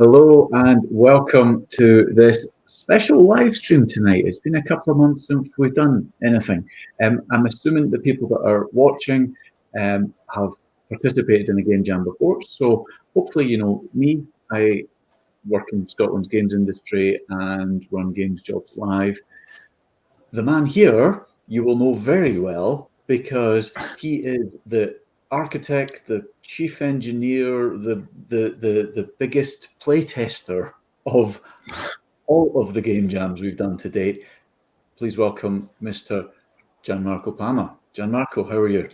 Hello and welcome to this special live stream tonight. It's been a couple of months since we've done anything. I'm assuming the people that are watching have participated in a game jam before. So hopefully you know me. I work in Scotland's games industry and run Games Jobs Live. The man here you will know very well because he is the architect, the chief engineer, the biggest playtester of all of the game jams we've done to date. Please welcome Mr. Gianmarco Palma. Gianmarco, how are you?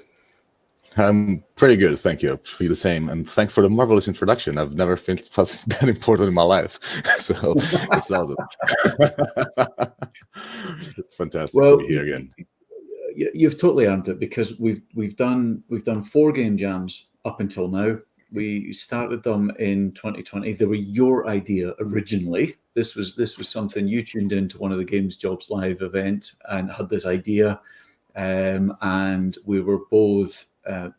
I'm pretty good, thank you. Feel the same, and thanks for the marvelous introduction. I've never felt that important in my life, so it's awesome. Fantastic to be here again. You've totally earned it because we've done 4 game jams up until now. We started them in 2020. They were your idea originally. This was something you tuned into one of the Games Jobs Live event and had this idea, and we were both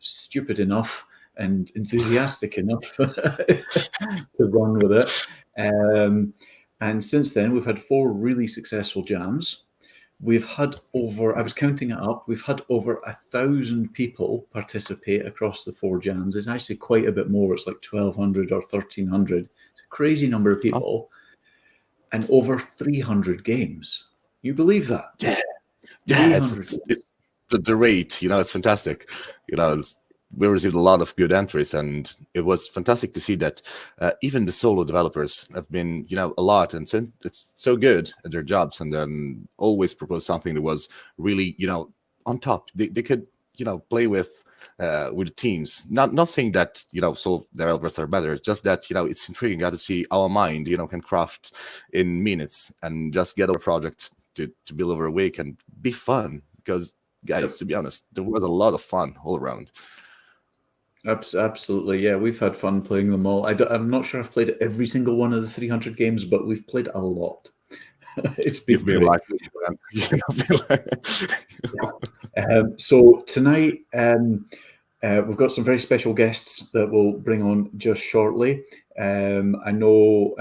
stupid enough and enthusiastic enough to run with it. And since then, we've had 4 really successful jams. We've had over, I was counting it up, we've had over 1,000 people participate across the 4 jams. It's actually quite a bit more. It's like 1,200 or 1,300. It's a crazy number of people. And over 300 games. You believe that? Yeah, it's the rate, it's fantastic. We received a lot of good entries, and it was fantastic to see that even the solo developers have been, a lot, and so it's so good at their jobs, and then always propose something that was really, on top. They could, play with teams. Not saying that, solo developers are better. It's just that, it's intriguing to see our mind, can craft in minutes and just get a project to build over a week and be fun. Because, guys, to be honest, there was a lot of fun all around. Absolutely, yeah. We've had fun playing them all. I'm not sure I've played every single one of the 300 games, but we've played a lot. It's been great. So tonight, we've got some very special guests that we'll bring on just shortly. I know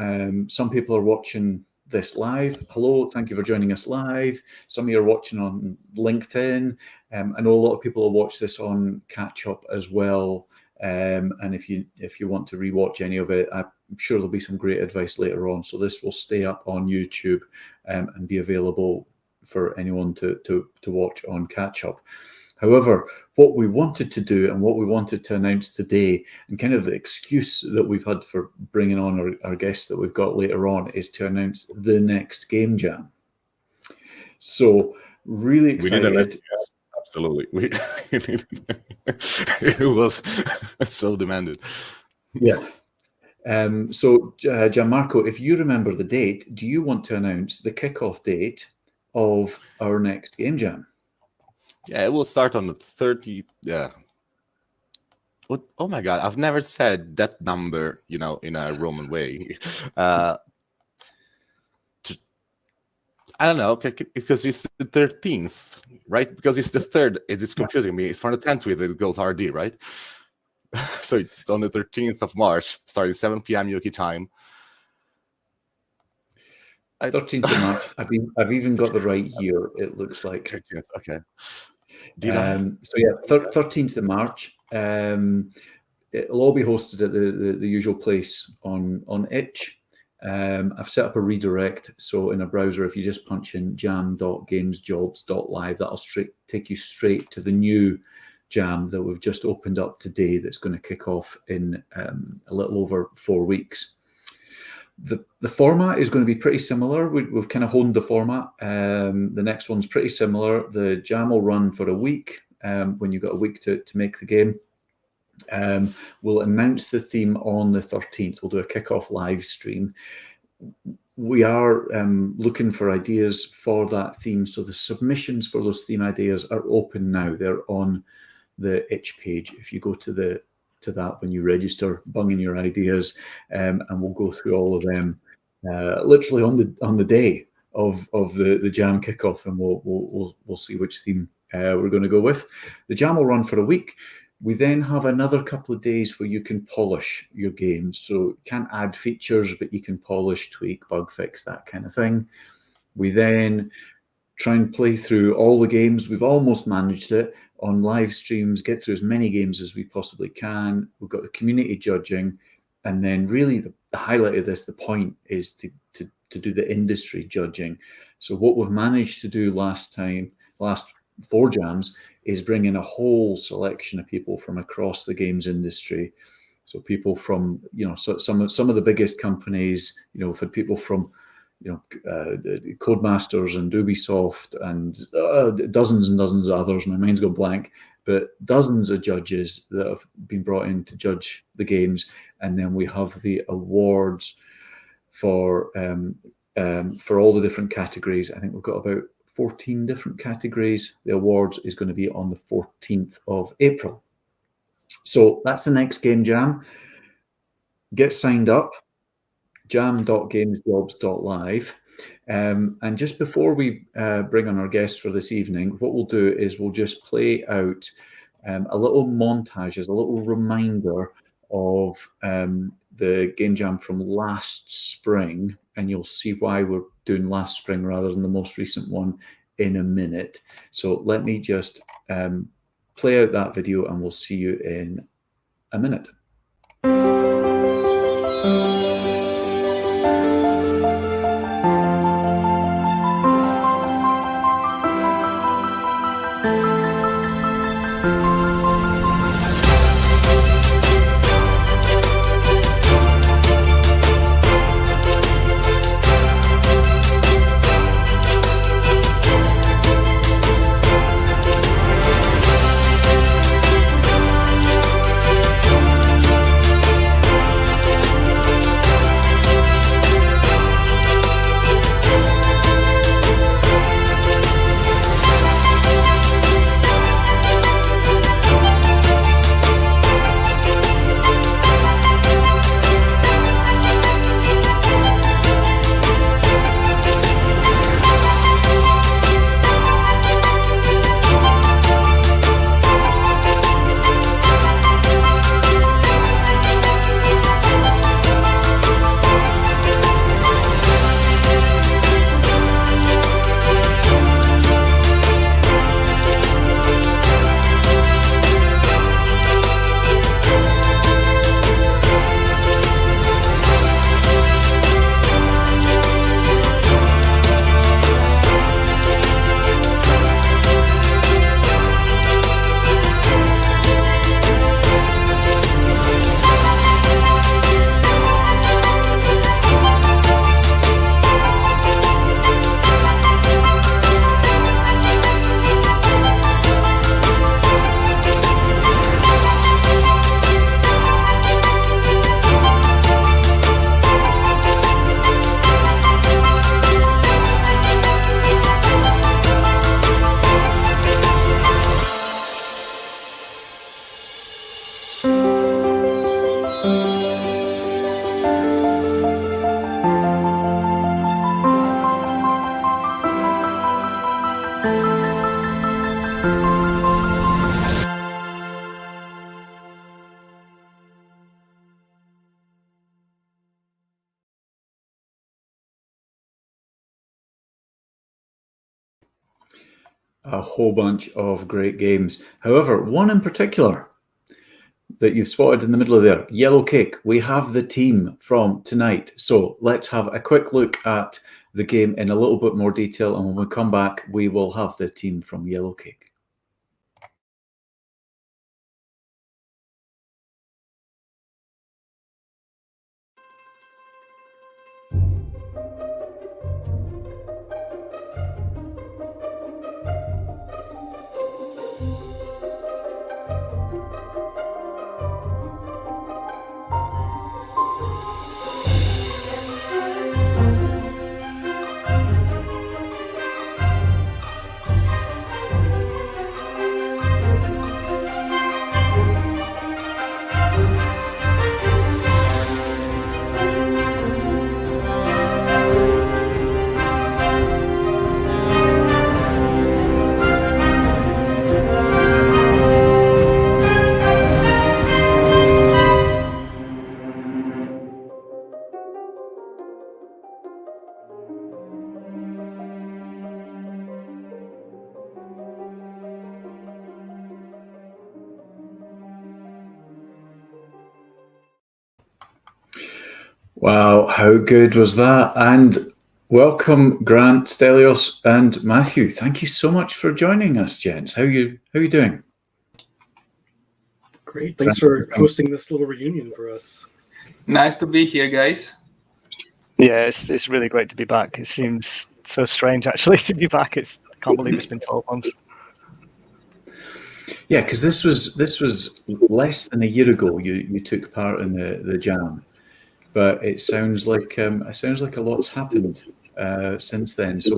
some people are watching this live. Hello, thank you for joining us live. Some of you are watching on LinkedIn. I know a lot of people will watch this on catch up as well. And if you want to rewatch any of it, I'm sure there'll be some great advice later on. So this will stay up on YouTube and be available for anyone to watch on catch up. However, what we wanted to do and what we wanted to announce today, and kind of the excuse that we've had for bringing on our guests that we've got later on, is to announce the next game jam. So really excited. Absolutely. It was so demanded. Yeah. So, Gianmarco, if you remember the date, do you want to announce the kickoff date of our next game jam? Yeah, it will start on the 30th. Yeah. Oh my God, I've never said that number, in a Roman way. I don't know, because it's the 13th, right? Because it's the 3rd. It's confusing me. It's from the 10th that it goes RD, right? So it's on the 13th of March, starting 7 p.m. UK time. 13th of March. I've even got the right year, it looks like. 13th, okay. So yeah, 13th of March. It'll all be hosted at the usual place on Itch. I've set up a redirect, so in a browser, if you just punch in jam.gamesjobs.live, that'll take you straight to the new jam that we've just opened up today. That's going to kick off in a little over 4 weeks. The format is going to be pretty similar. We've kind of honed the format. The next one's pretty similar. The jam will run for a week. When you've got a week to make the game. We'll announce the theme on the 13th. We'll do a kickoff live stream. We are looking for ideas for that theme. So the submissions for those theme ideas are open now. They're on the Itch page. If you go to that when you register, bung in your ideas, and we'll go through all of them literally on the day of the jam kickoff, and we'll see which theme we're going to go with. The jam will run for a week. We then have another couple of days where you can polish your games. So you can't add features, but you can polish, tweak, bug fix, that kind of thing. We then try and play through all the games. We've almost managed it on live streams, get through as many games as we possibly can. We've got the community judging. And then really the highlight of this, the point is to do the industry judging. So what we've managed to do last 4 jams is bring in a whole selection of people from across the games industry. So people from, some of the biggest companies, we've had people from, Codemasters and Ubisoft and dozens and dozens of others. My mind's gone blank, but dozens of judges that have been brought in to judge the games. And then we have the awards for all the different categories. I think we've got about 14 different categories. The awards is going to be on the 14th of April. So that's the next game jam. Get signed up, jam.gamesjobs.live. And just before we bring on our guests for this evening, what we'll do is we'll just play out a little montage as a little reminder of the game jam from last spring, and you'll see why we're doing last spring rather than the most recent one in a minute. So let me just play out that video and we'll see you in a minute. A whole bunch of great games. However, one in particular that you've spotted in the middle of there, Yellow Cake. We have the team from tonight. So let's have a quick look at the game in a little bit more detail. And when we come back, we will have the team from Yellow Cake. Wow, how good was that? And welcome, Grant, Stelios, and Matthew. Thank you so much for joining us, gents. How you doing? Great. Thanks for hosting this little reunion for us. Nice to be here, guys. Yeah, it's really great to be back. It seems so strange actually to be back. I can't believe it's been 12 months. Yeah, because this was less than a year ago. You took part in the jam, but it sounds like a lot's happened since then. So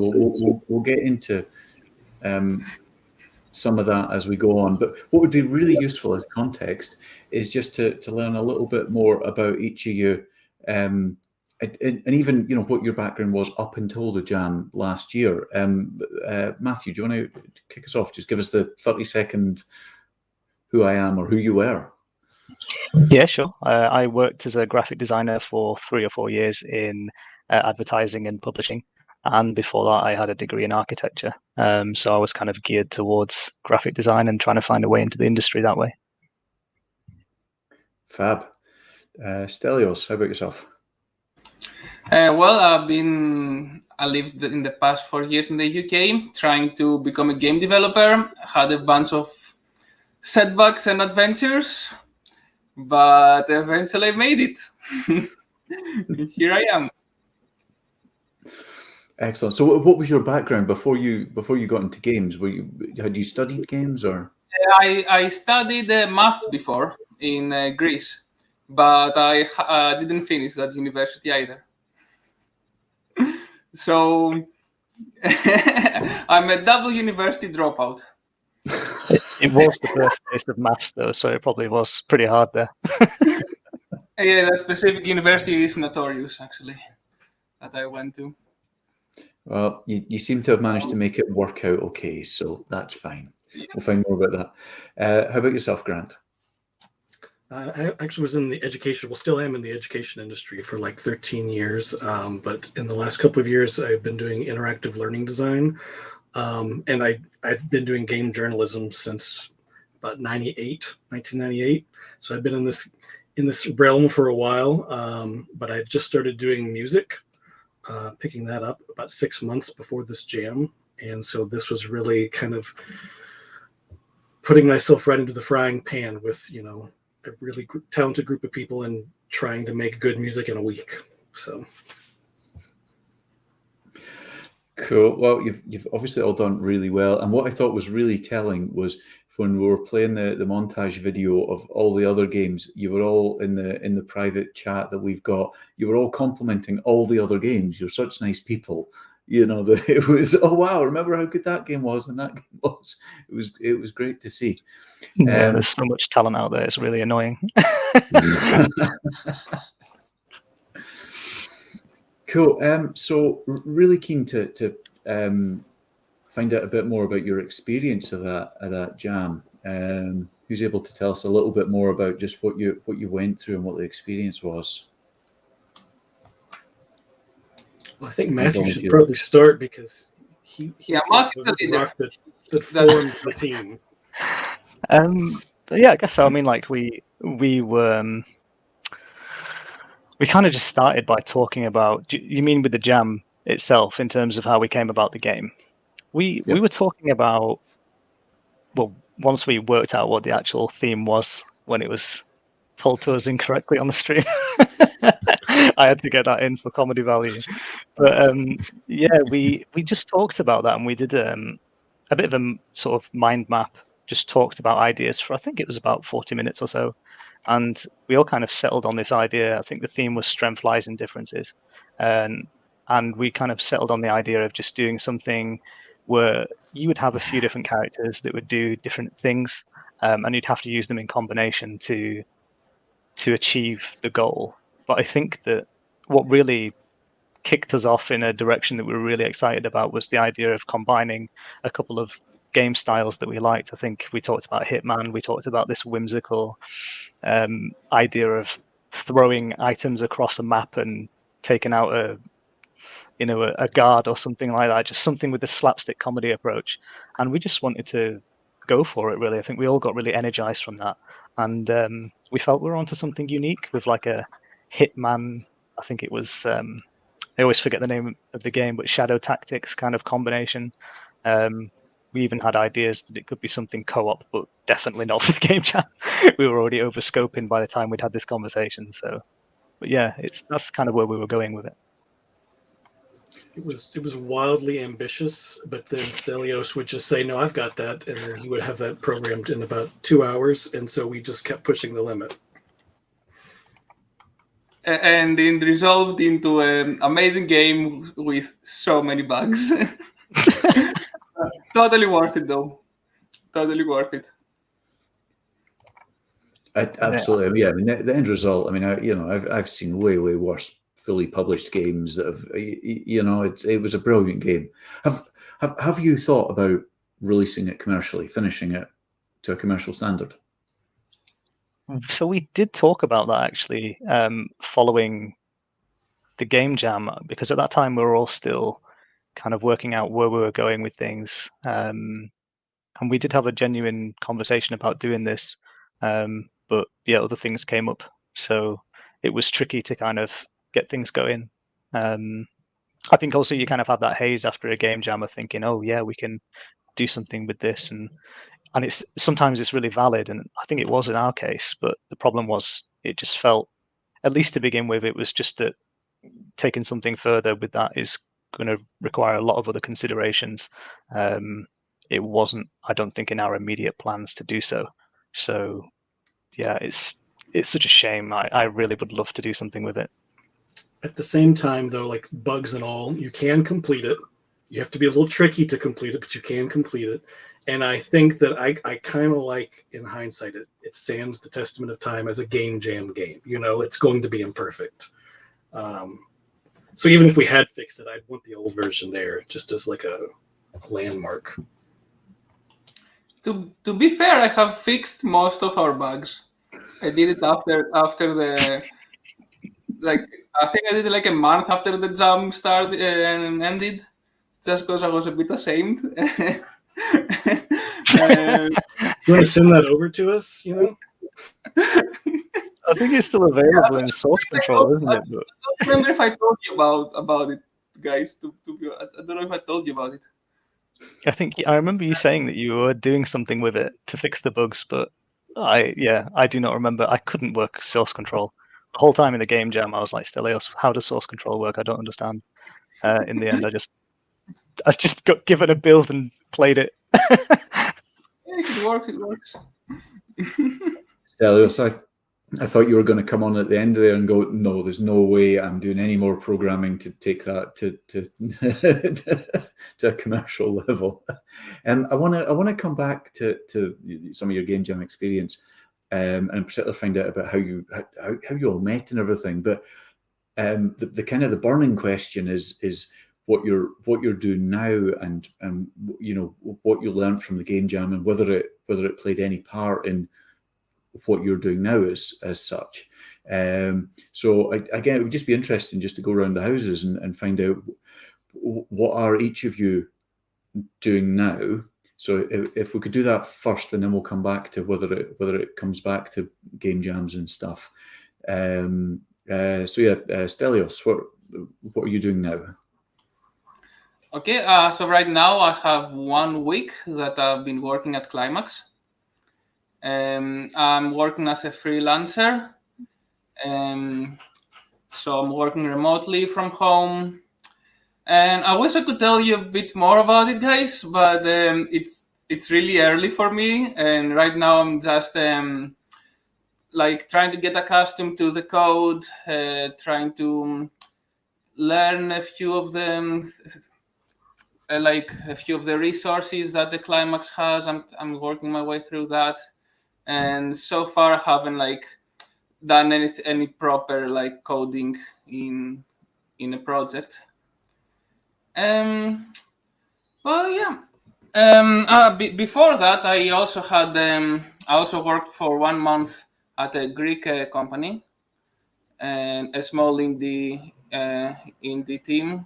we'll get into some of that as we go on. But what would be really useful as context is just to learn a little bit more about each of you, and even what your background was up until the jam last year. Matthew, do you want to kick us off? Just give us the 30-second who I am or who you were. Yeah, sure. I worked as a graphic designer for 3 or 4 years in advertising and publishing. And before that, I had a degree in architecture. So I was kind of geared towards graphic design and trying to find a way into the industry that way. Fab. Stelios, how about yourself? Well, I lived in the past 4 years in the UK trying to become a game developer. Had a bunch of setbacks and adventures, but eventually I made it. Here I am. Excellent. So, what was your background before you got into games? Had you studied games or? I studied maths before in Greece, but I didn't finish that university either. So I'm a double university dropout. It was the birthplace of maths, though, so it probably was pretty hard there. Yeah, that specific university is notorious, actually, that I went to. Well, you seem to have managed to make it work out okay, so that's fine. We'll find more about that. How about yourself, Grant? I actually was in the education, still am in the education industry for like 13 years. But in the last couple of years, I've been doing interactive learning design. And I've been doing game journalism since about 1998. So I've been in this realm for a while. But I just started doing music, picking that up about 6 months before this jam. And so this was really kind of putting myself right into the frying pan with, a really talented group of people and trying to make good music in a week. So cool. Well, you've obviously all done really well. And what I thought was really telling was when we were playing the montage video of all the other games, you were all in the private chat that we've got. You were all complimenting all the other games. You're such nice people. It was, oh wow, remember how good that game was and that game was. It was great to see. Yeah, there's so much talent out there. It's really annoying. Cool. So really keen to find out a bit more about your experience of that jam. Who's able to tell us a little bit more about just what you went through and what the experience was? I think Matthew should probably start because he's Matthew the rock that formed the team. But yeah, I guess so. I mean, like we kind of just started by talking about. You mean with the jam itself in terms of how we came about the game? We were talking about. Well, once we worked out what the actual theme was when it was told to us incorrectly on the stream, I had to get that in for comedy value. But yeah, we just talked about that and we did a bit of a sort of mind map. Just talked about ideas for I think it was about 40 minutes or so, and we all kind of settled on this idea. I think the theme was strength lies in differences, and we kind of settled on the idea of just doing something where you would have a few different characters that would do different things, and you'd have to use them in combination to achieve the goal. But I think that what really kicked us off in a direction that we were really excited about was the idea of combining a couple of game styles that we liked. I think we talked about Hitman. We talked about this whimsical idea of throwing items across a map and taking out a guard or something like that, just something with a slapstick comedy approach. And we just wanted to go for it, really. I think we all got really energized from that. And we felt we were onto something unique with like a Hitman I think it was. I always forget the name of the game, but Shadow Tactics kind of combination. We even had ideas that it could be something co-op, but definitely not for the game jam. We were already over scoping by the time we'd had this conversation. So, but yeah, that's kind of where we were going with it. It was wildly ambitious, but then Stelios would just say, "No, I've got that," and then he would have that programmed in about 2 hours, and so we just kept pushing the limit. And it resolved into an amazing game with so many bugs. Totally worth it, though. Totally worth it. Absolutely, yeah. I mean, the end result. I mean, I've seen way worse fully published games that have, it was a brilliant game. Have you thought about releasing it commercially, finishing it to a commercial standard? So we did talk about that actually, following the game jam, because at that time we were all still kind of working out where we were going with things, and we did have a genuine conversation about doing this, but yeah, other things came up, so it was tricky to kind of get things going. I think also you kind of have that haze after a game jam of thinking, oh yeah, we can do something with this, and it's sometimes it's really valid, and I think it was in our case, but the problem was it just felt, at least to begin with, it was just that taking something further with that is going to require a lot of other considerations. It wasn't, I don't think, in our immediate plans to do so. So yeah, it's such a shame. I really would love to do something with it. At the same time, though, like bugs and all, you can complete it. You have to be a little tricky to complete it, but you can complete it. And I think that I kind of like, in hindsight, it stands the testament of time as a game jam game. It's going to be imperfect. So even if we had fixed it, I'd want the old version there, just as like a landmark. To be fair, I have fixed most of our bugs. I did it after the, like, I think I did it like a month after the jam started and ended, just because I was a bit ashamed. You want to send that over to us? I think it's still available in source control, isn't it? But I don't remember if I told you about it, guys. I don't know if I told you about it. I remember you saying that you were doing something with it to fix the bugs, but I do not remember. I couldn't work source control the whole time in the game jam. I was like, Stelios, how does source control work? I don't understand. In the end, I just got given a build and played it. If it works, it works. Stelios, I thought you were going to come on at the end there and go, no, there's no way I'm doing any more programming to take that to a commercial level. And I want to come back to some of your game jam experience, and in particular find out about how you all met and everything. But the kind of the burning question is what you're doing now, and what you learned from the game jam, and whether it played any part in what you're doing now as such. So again, it would just be interesting just to go around the houses and find out what are each of you doing now. So if we could do that first, and then we'll come back to whether it comes back to game jams and stuff. Stelios, what are you doing now? Okay, so right now I have 1 week that I've been working at Climax. I'm working as a freelancer, so I'm working remotely from home. And I wish I could tell you a bit more about it, guys, but it's really early for me, and right now I'm just like trying to get accustomed to the code, trying to learn a few of them. Like a few of the resources that the Climax has. I'm working my way through that, and so far I haven't like done any proper like coding in a project. Well, yeah. Before that, I also had I also worked for 1 month at a Greek company, and a small indie team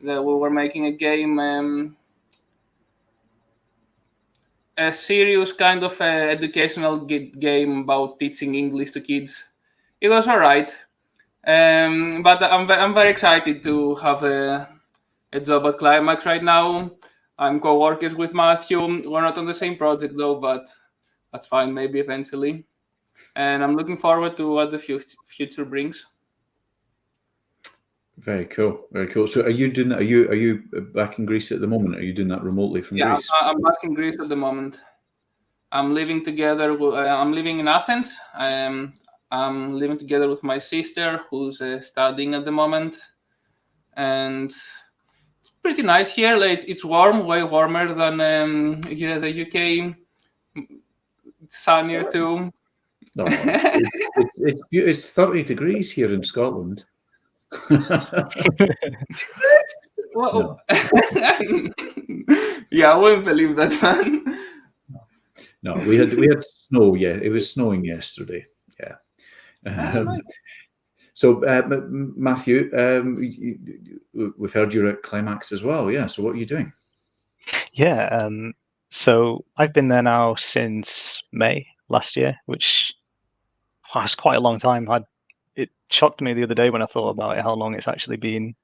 that we were making a game, a serious kind of educational game about teaching English to kids. It was all right. But I'm very excited to have a job at Climax right now. I'm co-workers with Matthew. We're not on the same project though, but that's fine. Maybe eventually. And I'm looking forward to what the future brings. Very cool. Very cool. So, are you doing? Are you back in Greece at the moment? Are you doing that remotely from Greece? I'm back in Greece at the moment. I'm living together. I'm living in Athens. I'm living together with my sister, who's studying at the moment, and it's pretty nice here. Like, it's warm, way warmer than here in the UK. It's sunnier too. No, it's 30 degrees here in Scotland. Well, yeah, I wouldn't believe that, man. No, we had snow. Yeah, it was snowing yesterday. Yeah. So, Matthew, we've heard you're at Climax as well. Yeah. So, what are you doing? Yeah. So I've been there now since May last year, which was quite a long time. It shocked me the other day when I thought about it, how long it's actually been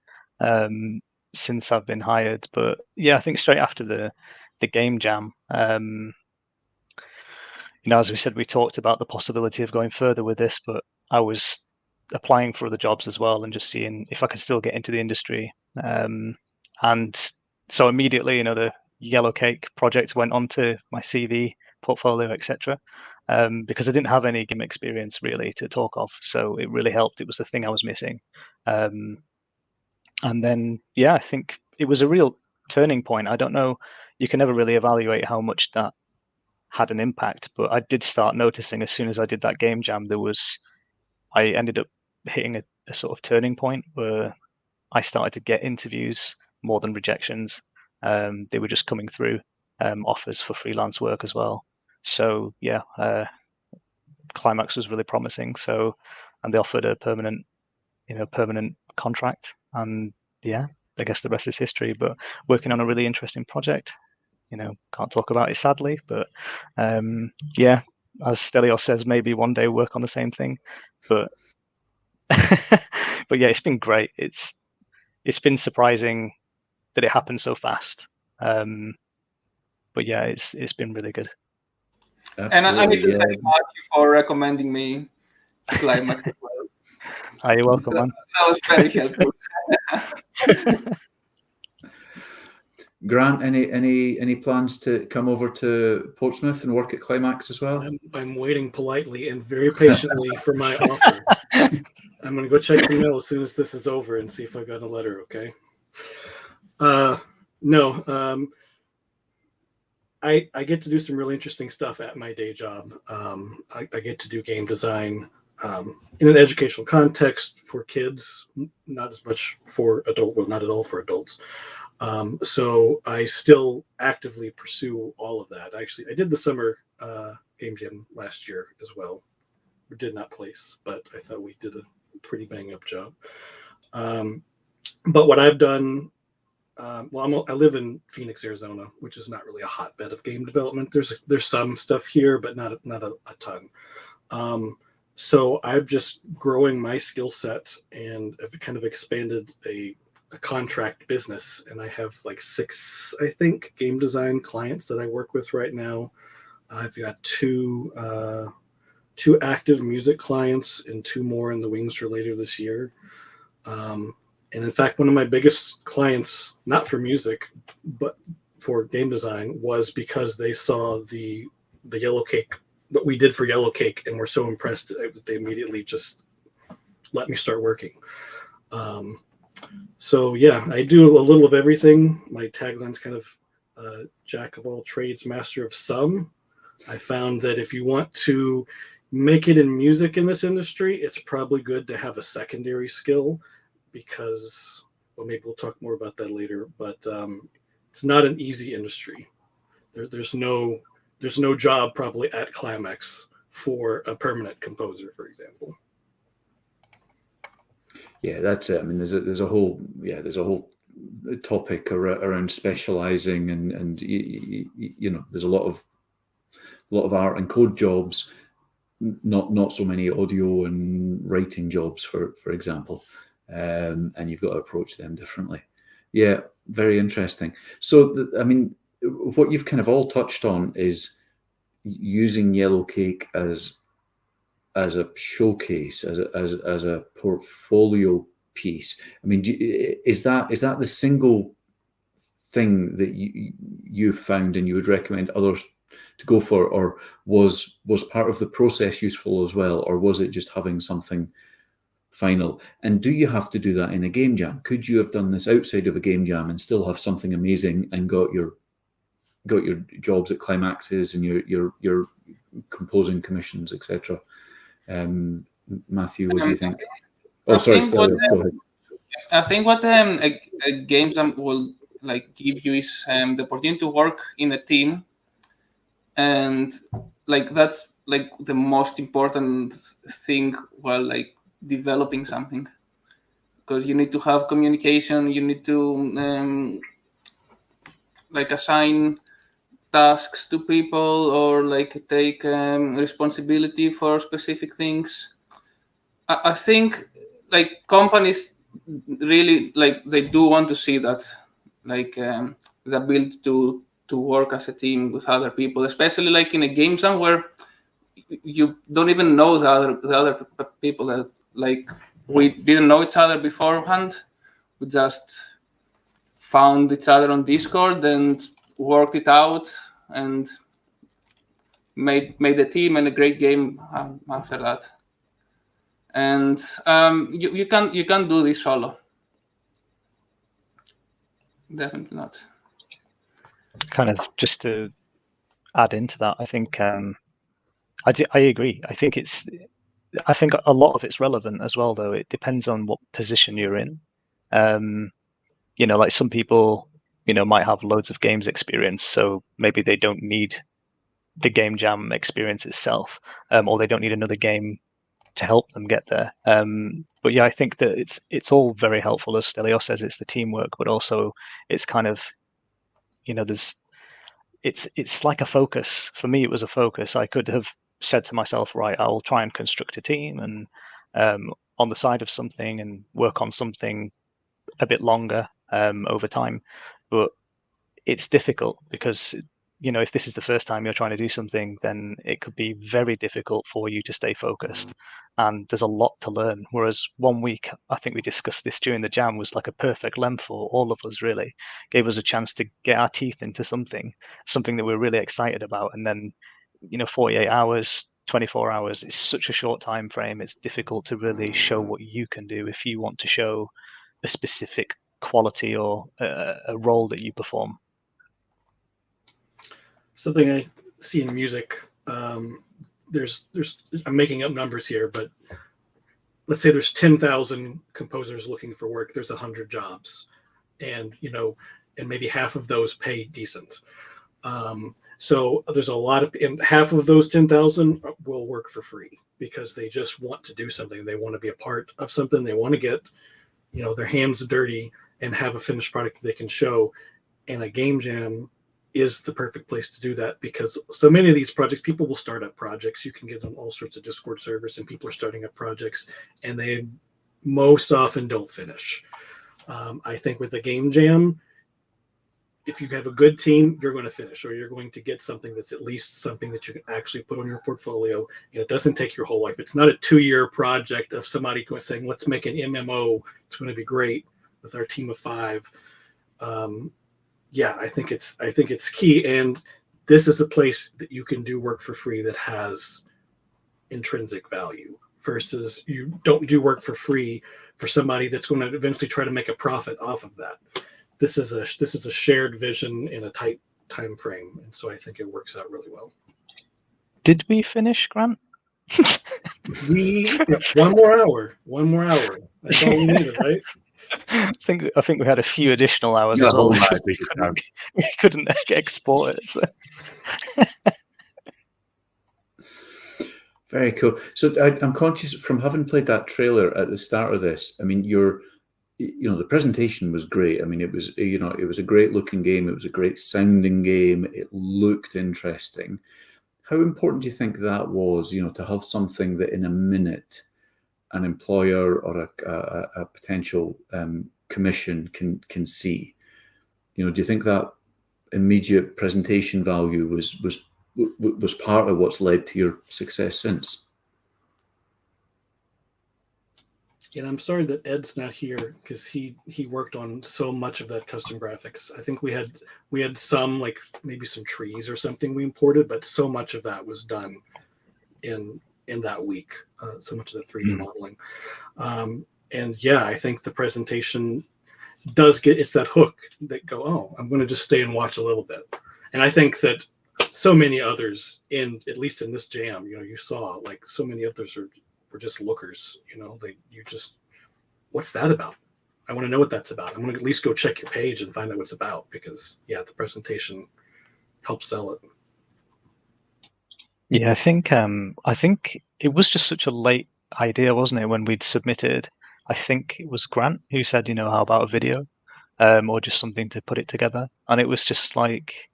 since I've been hired. But yeah, I think straight after the game jam, as we said, we talked about the possibility of going further with this, but I was applying for other jobs as well and just seeing if I could still get into the industry. And so immediately, the Yellow Cake project went onto my CV, portfolio, etc. Because I didn't have any game experience really to talk of, so it really helped. It was the thing I was missing. And then, yeah, I think it was a real turning point. I don't know, you can never really evaluate how much that had an impact, but I did start noticing as soon as I did that game jam, I ended up hitting a sort of turning point where I started to get interviews more than rejections. They were just coming through, offers for freelance work as well. So yeah, Climax was really promising. So, and they offered a permanent contract, and yeah, I guess the rest is history. But working on a really interesting project, can't talk about it sadly, but yeah, as Stelios says, maybe one day work on the same thing, but but yeah, it's been great. It's been surprising that it happened so fast, but yeah, it's been really good. Absolutely, and I need to thank Matthew for recommending me to Climax as well. You're welcome, man. That was very helpful. Grant, any plans to come over to Portsmouth and work at Climax as well? I'm waiting politely and very patiently for my offer. I'm going to go check the mail as soon as this is over and see if I got a letter, okay? No. I get to do some really interesting stuff at my day job. I get to do game design in an educational context for kids, not as much for not at all for adults. So I still actively pursue all of that. Actually, I did the summer game jam last year as well. We did not place, but I thought we did a pretty bang up job. But what I've done, I live in Phoenix, Arizona, which is not really a hotbed of game development. There's some stuff here, but not a ton. So I'm just growing my skill set, and I've kind of expanded a contract business, and I have like 6, I think, game design clients that I work with right now. I've got two active music clients and 2 more in the wings for later this year. And in fact, one of my biggest clients, not for music, but for game design, was because they saw the Yellow Cake, what we did for Yellow Cake, and were so impressed that they immediately just let me start working. So yeah, I do a little of everything. My tagline's kind of jack of all trades, master of some. I found that if you want to make it in music in this industry, it's probably good to have a secondary skill, because, well, maybe we'll talk more about that later, but it's not an easy industry. There's no job probably at Climax for a permanent composer, for example. Yeah, that's it. I mean, there's a whole topic around specializing, and there's a lot of art and code jobs, not so many audio and writing jobs, for example, and you've got to approach them differently. Yeah, very interesting. So, I mean, what you've kind of all touched on is using Yellow Cake as a showcase, as a portfolio piece. I mean, is that the single thing that you found and you would recommend others to go for, or was part of the process useful as well, or was it just having something final? And do you have to do that in a game jam? Could you have done this outside of a game jam and still have something amazing and got your jobs at climaxes and your composing commissions, etc.? Matthew, what do you think? Oh, sorry, Stella, go ahead. I think what a game jam will like give you is the opportunity to work in a team, and like that's like the most important thing while like developing something, because you need to have communication, you need to like assign tasks to people or like take responsibility for specific things. I think like companies really like they do want to see that, like the ability to work as a team with other people, especially like in a game jam where you don't even know the other people. That like we didn't know each other beforehand, we just found each other on Discord and worked it out and made a team and a great game after that. And you can't do this solo. Definitely not. Kind of just to add into that, I think I agree. I think a lot of it's relevant as well, though. It depends on what position you're in. Like some people, might have loads of games experience, so maybe they don't need the game jam experience itself, or they don't need another game to help them get there. But yeah, I think that it's all very helpful, as Stelios says. It's the teamwork, but also it's kind of, it's like a focus. For me, it was a focus. I could have said to myself, right, I'll try and construct a team and on the side of something and work on something a bit longer over time. But it's difficult because, if this is the first time you're trying to do something, then it could be very difficult for you to stay focused. And there's a lot to learn. Whereas 1 week, I think we discussed this during the jam, was like a perfect length for all of us, really. Gave us a chance to get our teeth into something that we're really excited about. And then, 48 hours, 24 hours is such a short time frame. It's difficult to really show what you can do if you want to show a specific quality or a role that you perform. Something I see in music, there's I'm making up numbers here, but let's say there's 10,000 composers looking for work. There's 100 jobs, and and maybe half of those pay decent. So there's a lot of, and half of those 10,000 will work for free because they just want to do something. They want to be a part of something. They want to get, their hands dirty and have a finished product that they can show. And a game jam is the perfect place to do that, because so many of these projects, people will start up projects. You can get on all sorts of Discord servers and people are starting up projects and they most often don't finish. I think with a game jam, if you have a good team, you're going to finish, or you're going to get something that's at least something that you can actually put on your portfolio. It doesn't take your whole life. It's not a 2-year project of somebody saying, let's make an MMO. It's going to be great with our team of 5. I think it's key. And this is a place that you can do work for free that has intrinsic value, versus you don't do work for free for somebody that's going to eventually try to make a profit off of that. This is a shared vision in a tight time frame, and so I think it works out really well. Did we finish, Grant? One more hour. That's all we needed, right? I think we had a few additional hours as well. We couldn't export it. So. Very cool. So I'm conscious from having played that trailer at the start of this. I mean, the presentation was great. I mean, it was a great looking game. It was a great sounding game. It looked interesting. how important do you think that was, to have something that in a minute an employer or a potential commission can see? Do you think that immediate presentation value was part of what's led to your success since? And I'm sorry that Ed's not here because he worked on so much of that custom graphics. I think we had some, like maybe some trees or something we imported, but so much of that was done in that week. So much of the 3D modeling. And yeah, I think the presentation does it's that hook that go, oh, I'm going to just stay and watch a little bit. And I think that so many others at least in this jam, you saw like so many others were just lookers, what's that about? I want to know what that's about. I'm going to at least go check your page and find out what it's about because the presentation helps sell it. Yeah, I think it was just such a late idea, wasn't it? When we'd submitted, I think it was Grant who said, how about a video, or just something to put it together. And it was just like,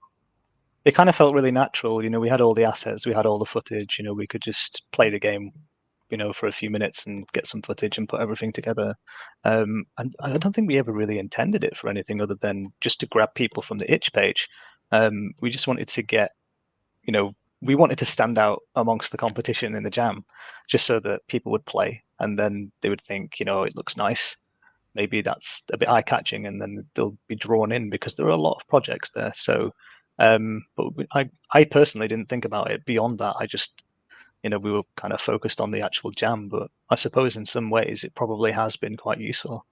it kind of felt really natural. We had all the assets, we had all the footage. We could just play the game, for a few minutes and get some footage and put everything together. And I don't think we ever really intended it for anything other than just to grab people from the itch page. We just wanted to get, we wanted to stand out amongst the competition in the jam, just so that people would play and then they would think, it looks nice. Maybe that's a bit eye-catching, and then they'll be drawn in because there are a lot of projects there. So, but I personally didn't think about it beyond that. I just, we were kind of focused on the actual jam, but I suppose in some ways it probably has been quite useful.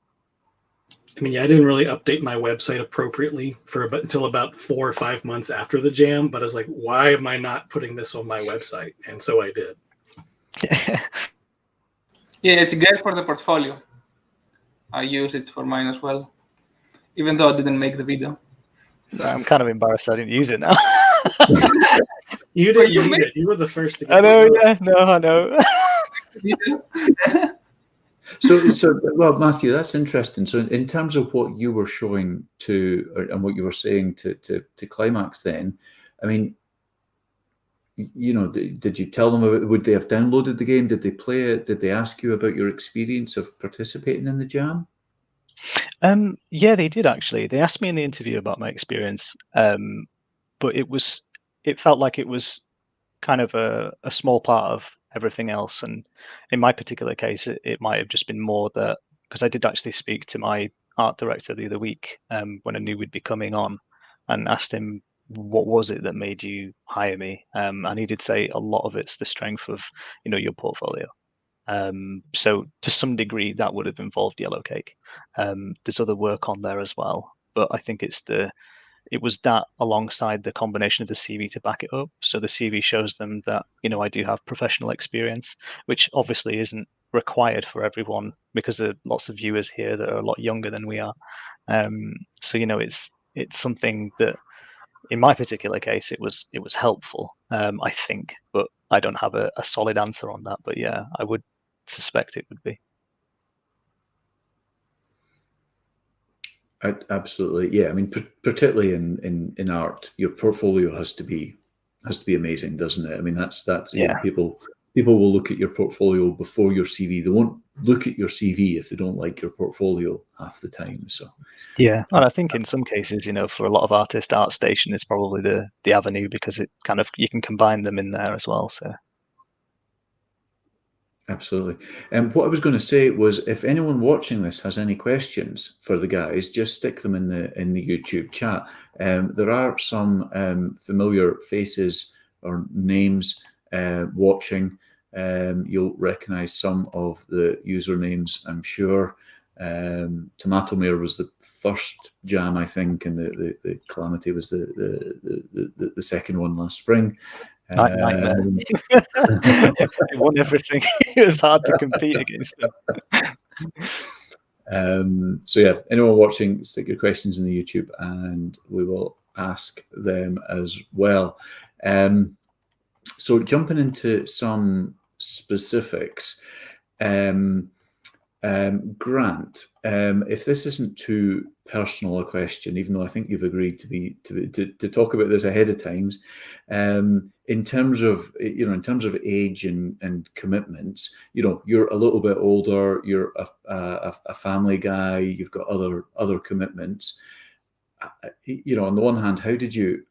I mean, I didn't really update my website appropriately until about 4 or 5 months after the jam, but I was like, why am I not putting this on my website? And so I did. Yeah, it's great for the portfolio. I use it for mine as well, even though I didn't make the video. I'm kind of embarrassed I didn't use it now. You didn't need it. You were the first to get it. I know, yeah. No, I know. So, well, Matthew, that's interesting. So in terms of what you were showing and what you were saying to Climax then, I mean, did you tell them would they have downloaded the game? Did they play it? Did they ask you about your experience of participating in the jam? Yeah, they did actually. They asked me in the interview about my experience, but it felt like it was kind of a small part of everything else. And in my particular case, it might have just been more that, because I did actually speak to my art director the other week when I knew we'd be coming on, and asked him, what was it that made you hire me? And he did say a lot of it's the strength of, your portfolio. So to some degree that would have involved Yellow Cake. There's other work on there as well, but I think it was that alongside the combination of the CV to back it up. So the CV shows them that, I do have professional experience, which obviously isn't required for everyone because there are lots of viewers here that are a lot younger than we are. So, it's something that in my particular case, it was helpful, I think, but I don't have a solid answer on that. But yeah, I would suspect it would be. Absolutely, yeah. I mean, particularly in art, your portfolio has to be amazing, doesn't it? I mean, that's yeah. People will look at your portfolio before your CV. They won't look at your CV if they don't like your portfolio half the time. So yeah, and I think in some cases, for a lot of artists, ArtStation is probably the avenue because it kind of you can combine them in there as well. So. Absolutely. And what I was going to say was, if anyone watching this has any questions for the guys, just stick them in the YouTube chat. There are some familiar faces or names watching. You'll recognize some of the usernames, I'm sure. Tomato Mare was the first jam, I think, and the Calamity was the second one last spring. Nightmare. They won everything. It was hard to compete against them. So yeah, anyone watching, stick your questions in the YouTube and we will ask them as well. So jumping into some specifics, Grant, if this isn't too personal a question, even though I think you've agreed to talk about this ahead of times, in terms of age and commitments, you're a little bit older, you're a family guy, you've got other commitments. On the one hand, how do you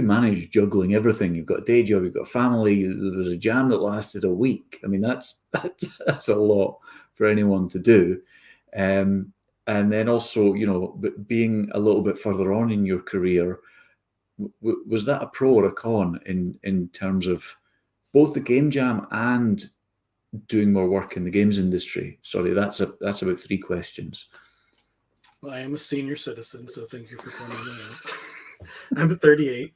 manage juggling everything? You've got a day job, you've got family. There was a jam that lasted a week. I mean, that's a lot for anyone to do. And then also, being a little bit further on in your career, was that a pro or a con in terms of both the game jam and doing more work in the games industry? Sorry, that's about 3 questions. Well, I am a senior citizen, so thank you for pointing that out. I'm 38.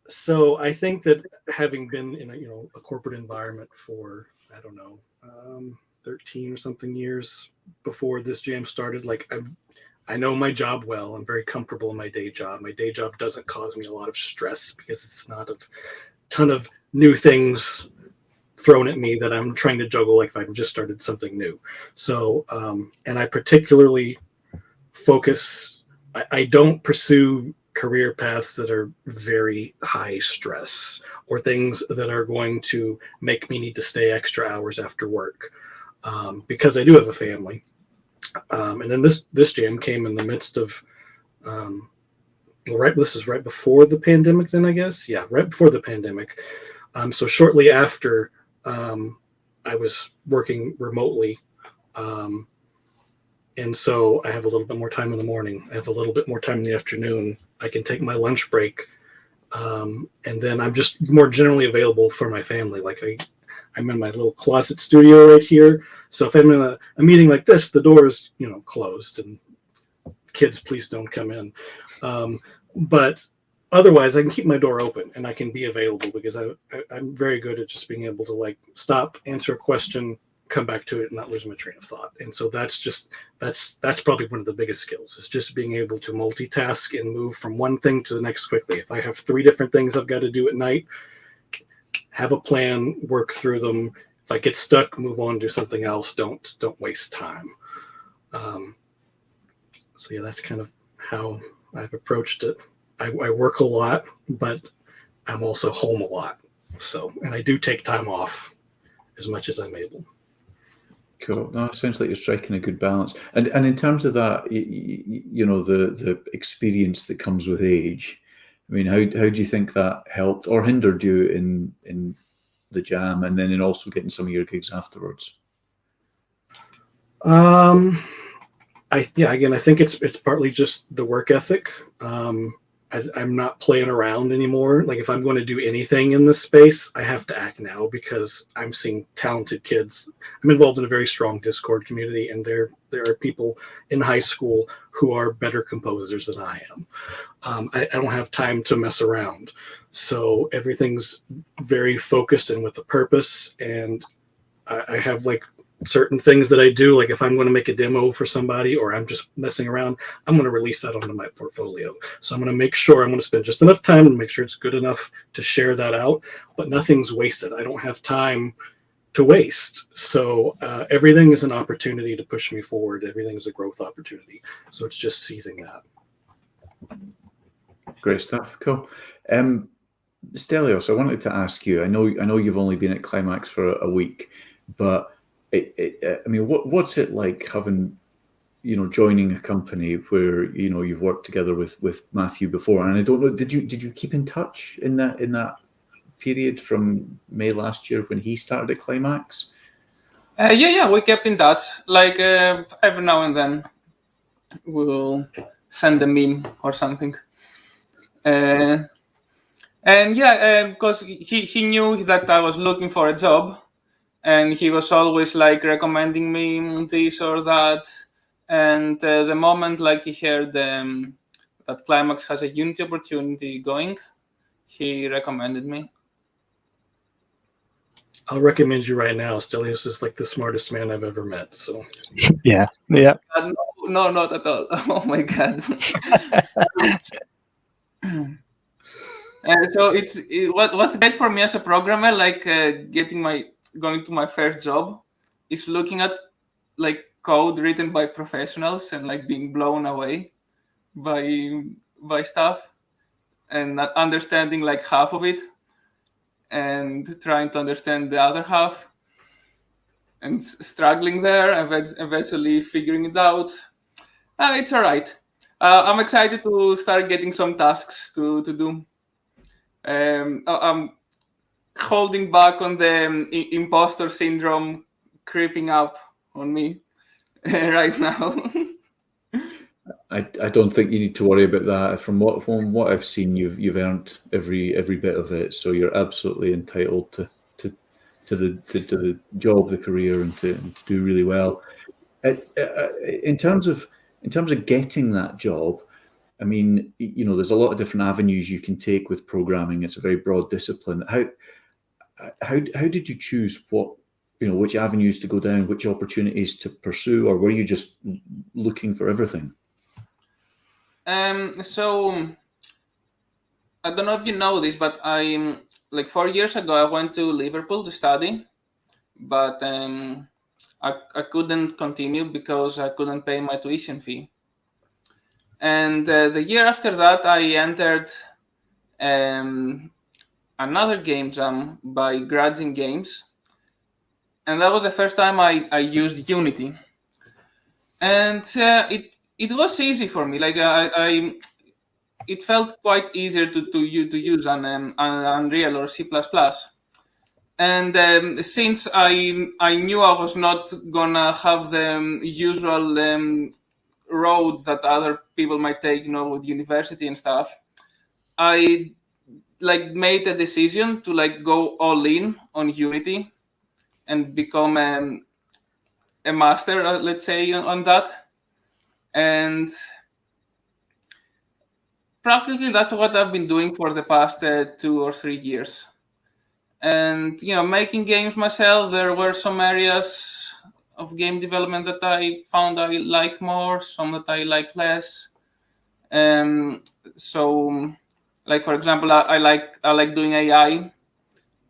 So I think that having been in a corporate environment for, 13 or something years before this jam started, like I know my job well. I'm very comfortable in my day job. My day job doesn't cause me a lot of stress because it's not a ton of new things thrown at me that I'm trying to juggle like if I've just started something new. So, and I particularly focus, I don't pursue career paths that are very high stress or things that are going to make me need to stay extra hours after work, because I do have a family. And then this jam came in the midst of, this is right before the pandemic then, I guess. Yeah, right before the pandemic. So shortly after, I was working remotely. And so I have a little bit more time in the morning. I have a little bit more time in the afternoon. I can take my lunch break. And then I'm just more generally available for my family. Like I'm in my little closet studio right here. So if I'm in a meeting like this, the door is, closed and kids, please don't come in. But otherwise I can keep my door open and I can be available because I'm very good at just being able to stop, answer a question, come back to it and not lose my train of thought. And so that's probably one of the biggest skills, is just being able to multitask and move from one thing to the next quickly. If I have 3 different things I've got to do at night, have a plan, work through them. If I get stuck, move on, do something else. Don't waste time. So yeah, that's kind of how I've approached it. I work a lot, but I'm also home a lot. So, and I do take time off as much as I'm able. Cool. No, it sounds like you're striking a good balance. And in terms of that, the experience that comes with age, I mean, how do you think that helped or hindered you in the jam, and then in also getting some of your gigs afterwards? I think it's partly just the work ethic. I'm not playing around anymore. Like if I'm going to do anything in this space, I have to act now because I'm seeing talented kids. I'm involved in a very strong Discord community, and there are people in high school who are better composers than I am. I don't have time to mess around. So everything's very focused and with a purpose. And I have certain things that I do, like if I'm going to make a demo for somebody or I'm just messing around, I'm going to release that onto my portfolio. So I'm going to make sure I'm going to spend just enough time to make sure it's good enough to share that out, but nothing's wasted. I don't have time to waste. So everything is an opportunity to push me forward. Everything is a growth opportunity. So it's just seizing that. Great stuff. Cool. Stelios, I wanted to ask you, I know you've only been at Climax for a week, but I mean, what's it like having, joining a company where you've worked together with Matthew before? And I don't know, did you keep in touch in that period from May last year when he started at Climax? Yeah, we kept in touch. Every now and then, we'll send a meme or something. And yeah, because he knew that I was looking for a job. And he was always recommending me this or that. And the moment he heard that Climax has a Unity opportunity going, he recommended me. I'll recommend you right now. Stelios is the smartest man I've ever met. So yeah. No, not at all. Oh my God. So what's great for me as a programmer, getting my going to my first job is looking at like code written by professionals and like being blown away by stuff and not understanding like half of it and trying to understand the other half and struggling there, eventually figuring it out. It's all right. I'm excited to start getting some tasks to do. I'm holding back on the imposter syndrome creeping up on me right now. I don't think you need to worry about that. From what I've seen, you've earned every bit of it, so you're absolutely entitled to the job, the career, and to do really well. In terms of getting that job, I mean, there's a lot of different avenues you can take with programming. It's a very broad discipline. How did you choose which avenues to go down, which opportunities to pursue, or were you just looking for everything? So I don't know if you know this, but I like 4 years ago I went to Liverpool to study, but I couldn't continue because I couldn't pay my tuition fee. And the year after that, I entered another game jam by Grudging Games, and that was the first time I used Unity, and it was easy for me. Like it felt quite easier to use an Unreal or C++. And since I knew I was not gonna have the usual road that other people might take, with university and stuff, I made a decision to go all in on Unity and become a master, let's say, on that. And practically that's what I've been doing for the past 2 or 3 years. And making games myself, there were some areas of game development that I found I like more, some that I like less. So, for example, I like doing AI.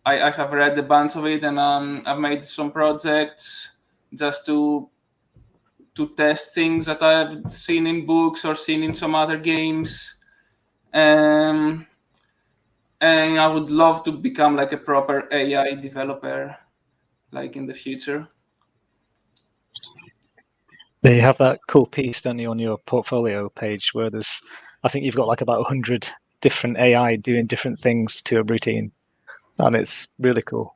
I have read a bunch of it, and I've made some projects just to test things that I've seen in books or seen in some other games. And I would love to become a proper AI developer, in the future. They have that cool piece, don't you, on your portfolio page where I think you've got about 100 different AI doing different things to a routine, and it's really cool.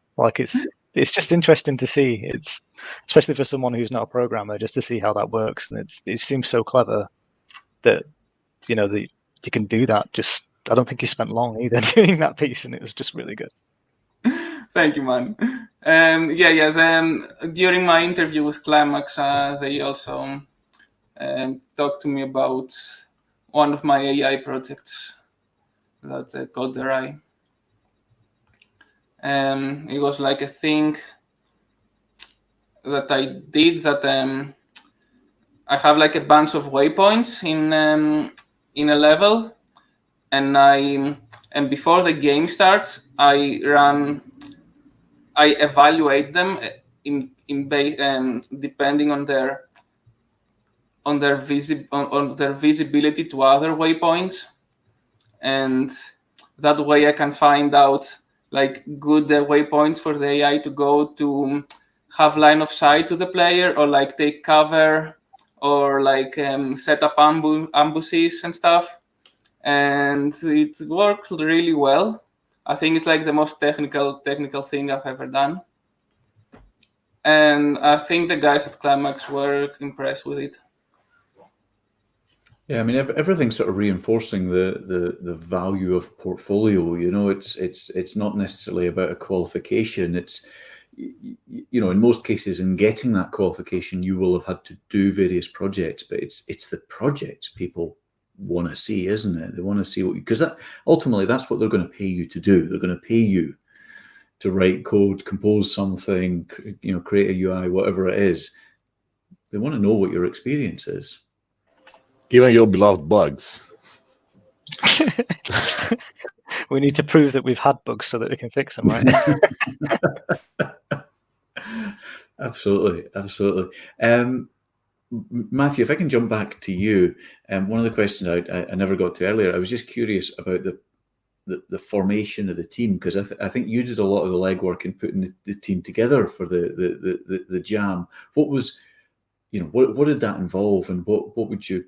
It's just interesting to see. It's especially for someone who's not a programmer, just to see how that works, and it seems so clever that that you can do that. I don't think you spent long either doing that piece, and it was just really good. Thank you, man. Then during my interview with Climax, they also talked to me about one of my AI projects that called their eye. It was a thing that I did that I have a bunch of waypoints in a level, and before the game starts, I evaluate them depending on their visibility to other waypoints, and that way I can find out good waypoints for the AI to go to have line of sight to the player, or take cover, or set up ambushes and stuff. And it worked really well. I think it's the most technical thing I've ever done. And I think the guys at Climax were impressed with it. Yeah, I mean, everything's sort of reinforcing the value of portfolio. It's not necessarily about a qualification. It's, in most cases, in getting that qualification, you will have had to do various projects, but it's the projects people want to see, isn't it? They want to see because ultimately that's what they're going to pay you to do. They're going to pay you to write code, compose something, create a UI, whatever it is. They want to know what your experience is. Even your beloved bugs. We need to prove that we've had bugs so that we can fix them, right? Absolutely, absolutely. Matthew, if I can jump back to you, one of the questions I never got to earlier, I was just curious about the formation of the team, because I think you did a lot of the legwork in putting the team together for the jam. What was, what did that involve, and what would you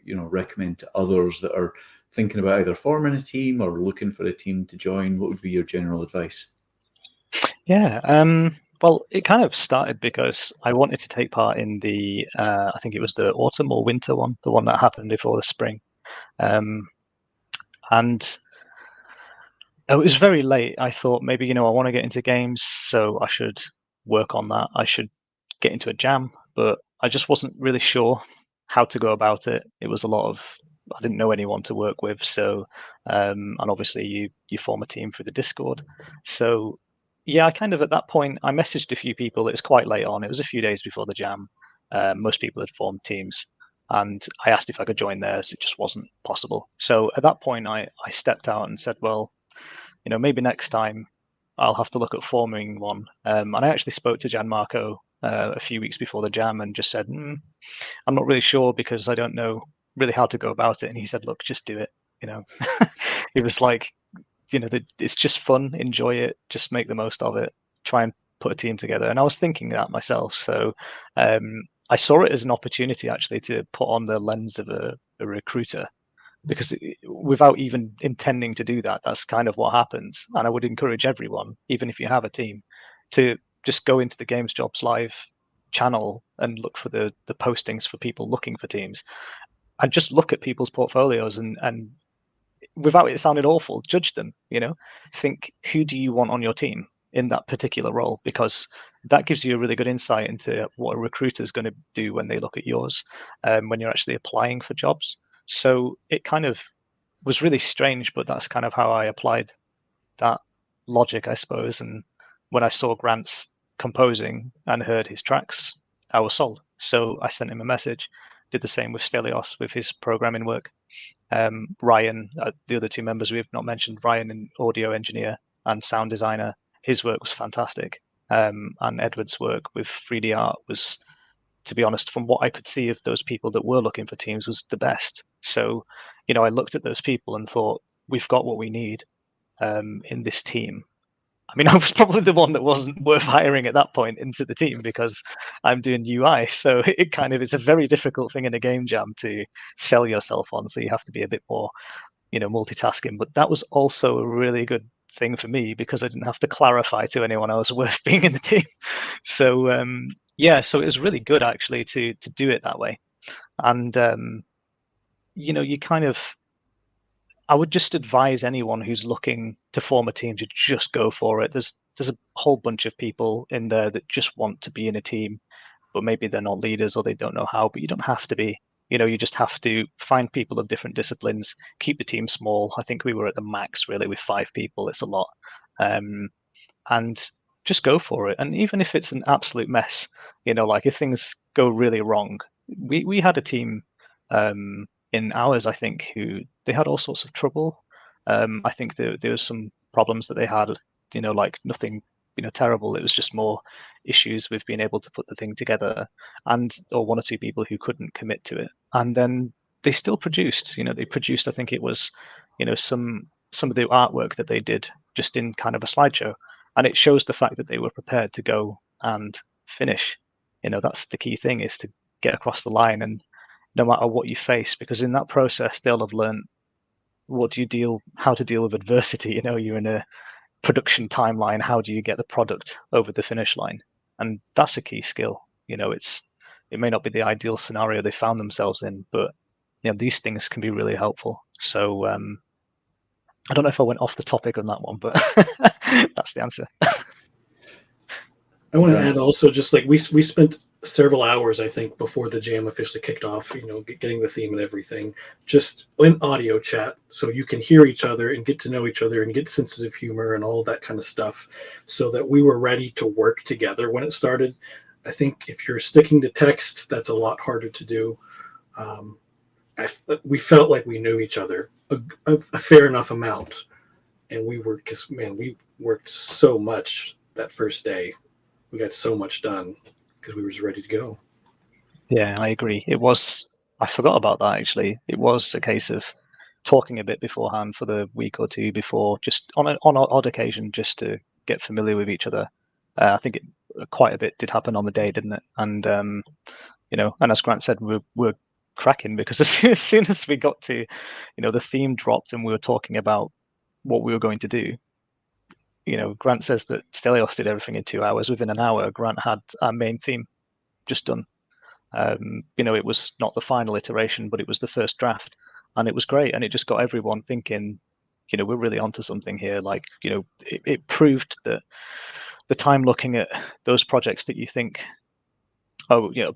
recommend to others that are thinking about either forming a team or looking for a team to join? What would be your general advice? Yeah, well, it kind of started because I wanted to take part in the, I think it was the autumn or winter one, the one that happened before the spring. And it was very late. I thought maybe, I want to get into games, so I should work on that. I should get into a jam, but I just wasn't really sure how to go about it. It was a lot of, I didn't know anyone to work with. So, and obviously you form a team through the Discord. So yeah, I kind of, at that point, I messaged a few people. It was quite late on. It was a few days before the jam. Most people had formed teams. And I asked if I could join theirs. It just wasn't possible. So at that point, I stepped out and said, well, maybe next time I'll have to look at forming one. And I actually spoke to Gianmarco a few weeks before the jam and just said, I'm not really sure because I don't know really how to go about it. And he said, look, just do it. It was like, it's just fun. Enjoy it. Just make the most of it. Try and put a team together. And I was thinking that myself. So I saw it as an opportunity actually to put on the lens of a recruiter, because without even intending to do that, that's kind of what happens. And I would encourage everyone, even if you have a team, to just go into the Games Jobs Live channel and look for the postings for people looking for teams, and just look at people's portfolios and without it sounding awful, judge them. Think, who do you want on your team in that particular role, because that gives you a really good insight into what a recruiter is going to do when they look at yours, when you're actually applying for jobs. So it kind of was really strange, but that's kind of how I applied that logic, I suppose. And when I saw Grant's composing and heard his tracks, I was sold. So I sent him a message. Did the same with Stelios with his programming work. Ryan, the other two members we've not mentioned, Ryan, an audio engineer and sound designer, his work was fantastic. And Edward's work with 3D art was, to be honest, from what I could see of those people that were looking for teams, was the best. So, I looked at those people and thought, we've got what we need in this team. I mean, I was probably the one that wasn't worth hiring at that point into the team because I'm doing UI. So it kind of is a very difficult thing in a game jam to sell yourself on. So you have to be a bit more, multitasking. But that was also a really good thing for me because I didn't have to clarify to anyone I was worth being in the team. So so it was really good actually to do it that way. And you kind of, I would just advise anyone who's looking to form a team to just go for it. There's a whole bunch of people in there that just want to be in a team, but maybe they're not leaders or they don't know how, but you don't have to be. You just have to find people of different disciplines, keep the team small. I think we were at the max really with 5 people. It's a lot. And just go for it. And even if it's an absolute mess, like if things go really wrong, we had a team in ours, I think, who they had all sorts of trouble. I think there was some problems that they had, like nothing, terrible. It was just more issues with being able to put the thing together, or 1 or 2 people who couldn't commit to it. And then they still produced. They produced. I think it was, some of the artwork that they did just in kind of a slideshow, and it shows the fact that they were prepared to go and finish. That's the key thing, is to get across the line, and no matter what you face, because in that process they'll have learned how to deal with adversity. You're in a production timeline. How do you get the product over the finish line? And that's a key skill. It may not be the ideal scenario they found themselves in, but these things can be really helpful. So I don't know if I went off the topic on that one, but that's the answer. I want to add also, just like we spent several hours, I think, before the jam officially kicked off, getting the theme and everything, just in audio chat, so you can hear each other and get to know each other and get senses of humor and all that kind of stuff, so that we were ready to work together when it started. I think if you're sticking to text, that's a lot harder to do. We felt like we knew each other a fair enough amount, and we worked so much that first day. we got so much done because we were just ready to go. Yeah, I agree. I forgot about that actually. It was a case of talking a bit beforehand for the week or two before, just on an odd occasion, just to get familiar with each other. I think quite a bit did happen on the day, didn't it? And and as Grant said, we're cracking because as soon as we got to, the theme dropped and we were talking about what we were going to do. Grant says that Stelios did everything in 2 hours. Within an hour, Grant had our main theme just done. It was not the final iteration, but it was the first draft, and it was great. And it just got everyone thinking, we're really onto something here. Like, it proved that the time looking at those projects that you think,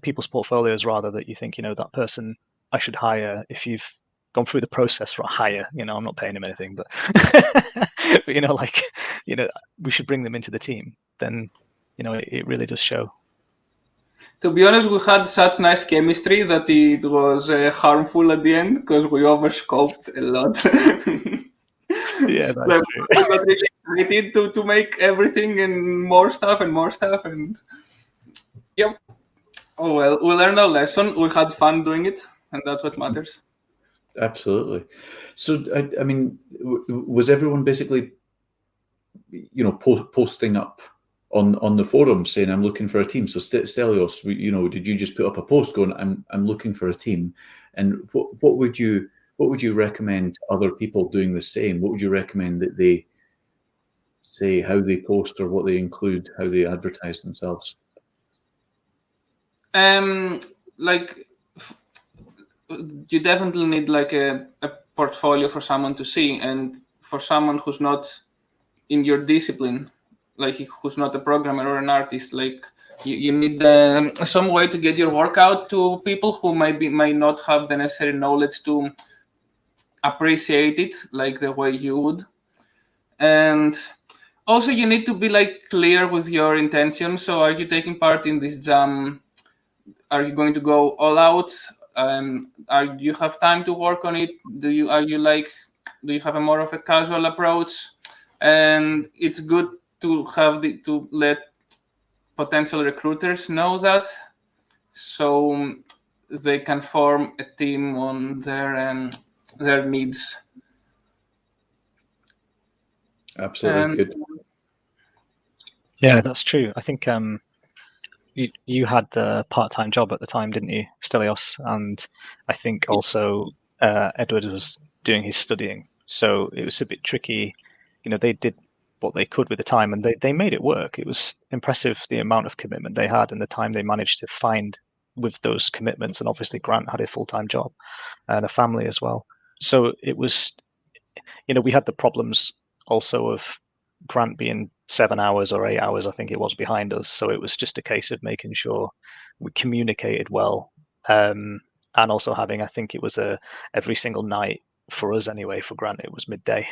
people's portfolios rather, that you think, that person I should hire. If you've gone through the process for a hire, I'm not paying him anything, but, but we should bring them into the team. Then, it really does show. To be honest, we had such nice chemistry that it was harmful at the end because we overscoped a lot. Yeah, that's true. We got really excited to make everything and more stuff, and yep. Oh well, we learned our lesson. We had fun doing it, and that's what matters. Absolutely. So, I mean, was everyone basically, posting up on the forum saying, I'm looking for a team? So Stelios, did you just put up a post going, I'm looking for a team? And what would you recommend other people doing the same? What would you recommend that they say, how they post or what they include, how they advertise themselves? You definitely need like a portfolio for someone to see, and for someone who's not in your discipline, like who's not a programmer or an artist, like you need some way to get your work out to people who might not have the necessary knowledge to appreciate it like the way you would. And also you need to be like clear with your intention. So are you taking part in this jam? Are you going to go all out? Do you have time to work on it? Do you have a more of a casual approach? And it's good to have to let potential recruiters know that, so they can form a team on their needs. Absolutely. Good. Yeah, that's true. I think you had a part-time job at the time, didn't you, Stelios? And I think also Edward was doing his studying, so it was a bit tricky. They did what they could with the time, and they made it work. It was impressive the amount of commitment they had and the time they managed to find with those commitments. And obviously Grant had a full-time job and a family as well. So it was, we had the problems also of Grant being 7 hours or 8 hours, I think it was, behind us. So it was just a case of making sure we communicated well, and also having, I think it was every single night for us anyway. For Grant, it was midday.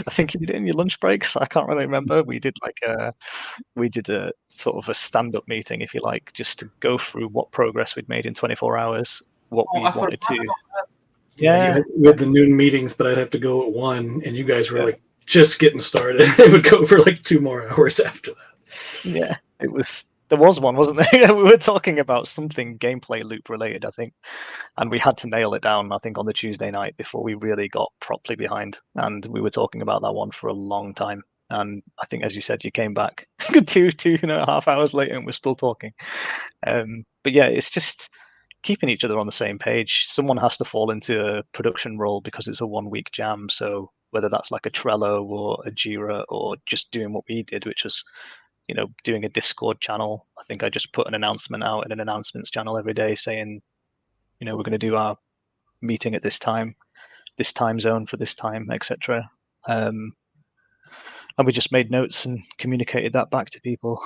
I think you did it in your lunch breaks. I can't really remember. We did a sort of a stand-up meeting, if you like, just to go through what progress we'd made in 24 hours, what we wanted to. Yeah, we had the noon meetings, but I'd have to go at 1, and you guys were like just getting started. It would go for like 2 more hours after that. Yeah, it was. There was one, wasn't there? We were talking about something gameplay loop related, I think, and we had to nail it down, I think, on the Tuesday night before we really got properly behind. And we were talking about that one for a long time. And I think, as you said, you came back 2.5 hours later, and we're still talking. But yeah, it's just keeping each other on the same page. Someone has to fall into a production role because it's a 1-week jam. So whether that's like a Trello or a Jira or just doing what we did, which was doing a Discord channel. I think I just put an announcement out in an announcements channel every day saying, we're going to do our meeting at this time zone for this time, etc. And we just made notes and communicated that back to people.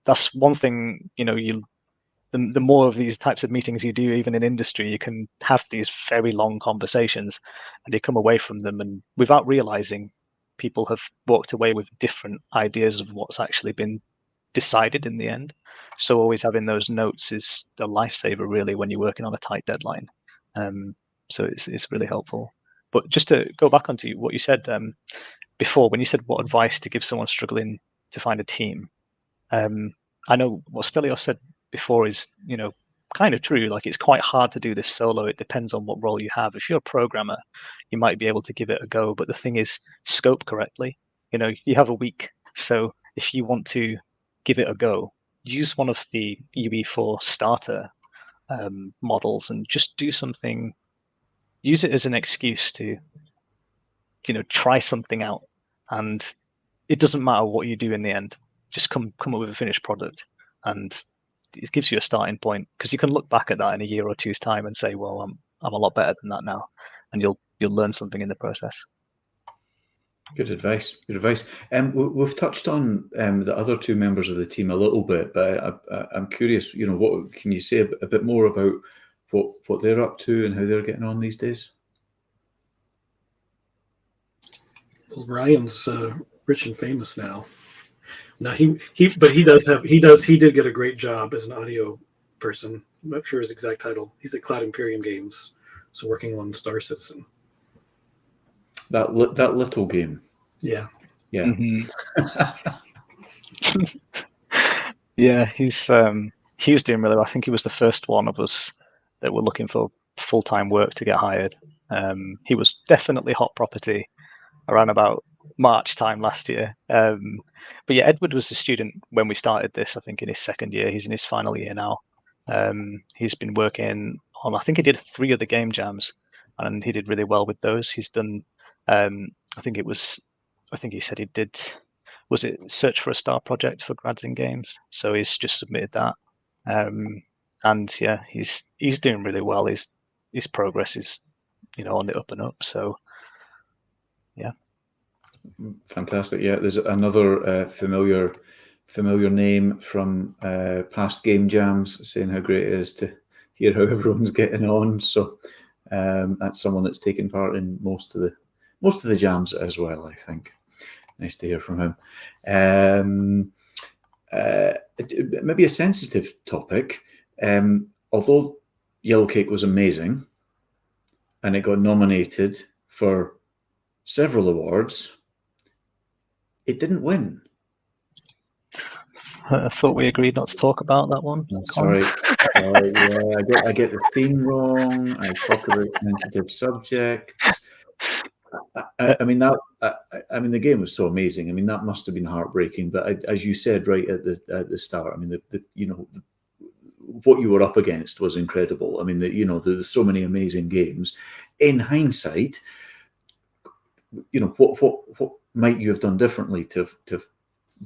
That's one thing, the more of these types of meetings you do, even in industry, you can have these very long conversations and you come away from them, and without realizing, people have walked away with different ideas of what's actually been decided in the end. So always having those notes is a lifesaver, really, when you're working on a tight deadline. So it's really helpful. But just to go back onto what you said before, when you said what advice to give someone struggling find a team. I know what Stelios said before is, kind of true. Like, it's quite hard to do this solo. It depends on what role you have. If you're a programmer, you might be able to give it a go. But the thing is, scope correctly. You have a week. So if you want to give it a go, use one of the UE4 starter models and just do something. Use it as an excuse to, try something out. And it doesn't matter what you do in the end. Just come up with a finished product, and it gives you a starting point, because you can look back at that in a year or two's time and say, well, I'm a lot better than that now, and you'll learn something in the process. Good advice. We've touched on the other two members of the team a little bit, but I'm curious, what can you say a bit more about what they're up to and how they're getting on these days? Well, Ryan's rich and famous now. No, he did get a great job as an audio person. I'm not sure his exact title. He's at Cloud Imperium Games, so working on Star Citizen. That little game. Yeah. Mm-hmm. Yeah, he was doing really well. I think he was the first one of us that were looking for full-time work to get hired. He was definitely hot property around about March time last year. But yeah, Edward was a student when we started this, I think in his second year. He's in his final year now. He's been working on, I think he did 3 other game jams, and he did really well with those. He's done, I think he said he did, was it Search for a Star project for grads in games? So he's just submitted that. And yeah, he's doing really well. His progress is, on the up and up. So yeah. Fantastic. Yeah, there's another familiar name from past game jams saying how great it is to hear how everyone's getting on. So that's someone that's taken part in most of the jams as well, I think. Nice to hear from him. Maybe a sensitive topic. Although Yellowcake was amazing and it got nominated for several awards, it didn't win. I thought we agreed not to talk about that one. Sorry. Yeah, I get the theme wrong. I talk about sensitive subjects. I mean, the game was so amazing. I mean, that must have been heartbreaking. But as you said right at the start, I mean, what you were up against was incredible. I mean, there's so many amazing games. In hindsight, what might you have done differently to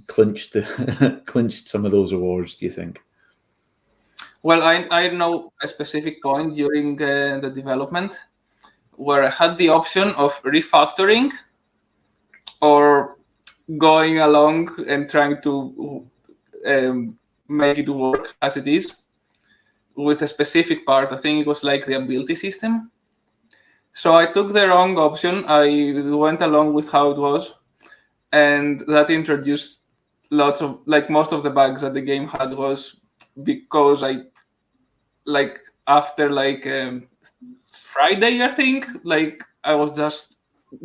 clinched some of those awards, do you think? Well, I know a specific point during the development where I had the option of refactoring or going along and trying to make it work as it is with a specific part. I think it was like the ability system. So I took the wrong option. I went along with how it was, and that introduced lots of, most of the bugs that the game had was because after Friday, I think, I was just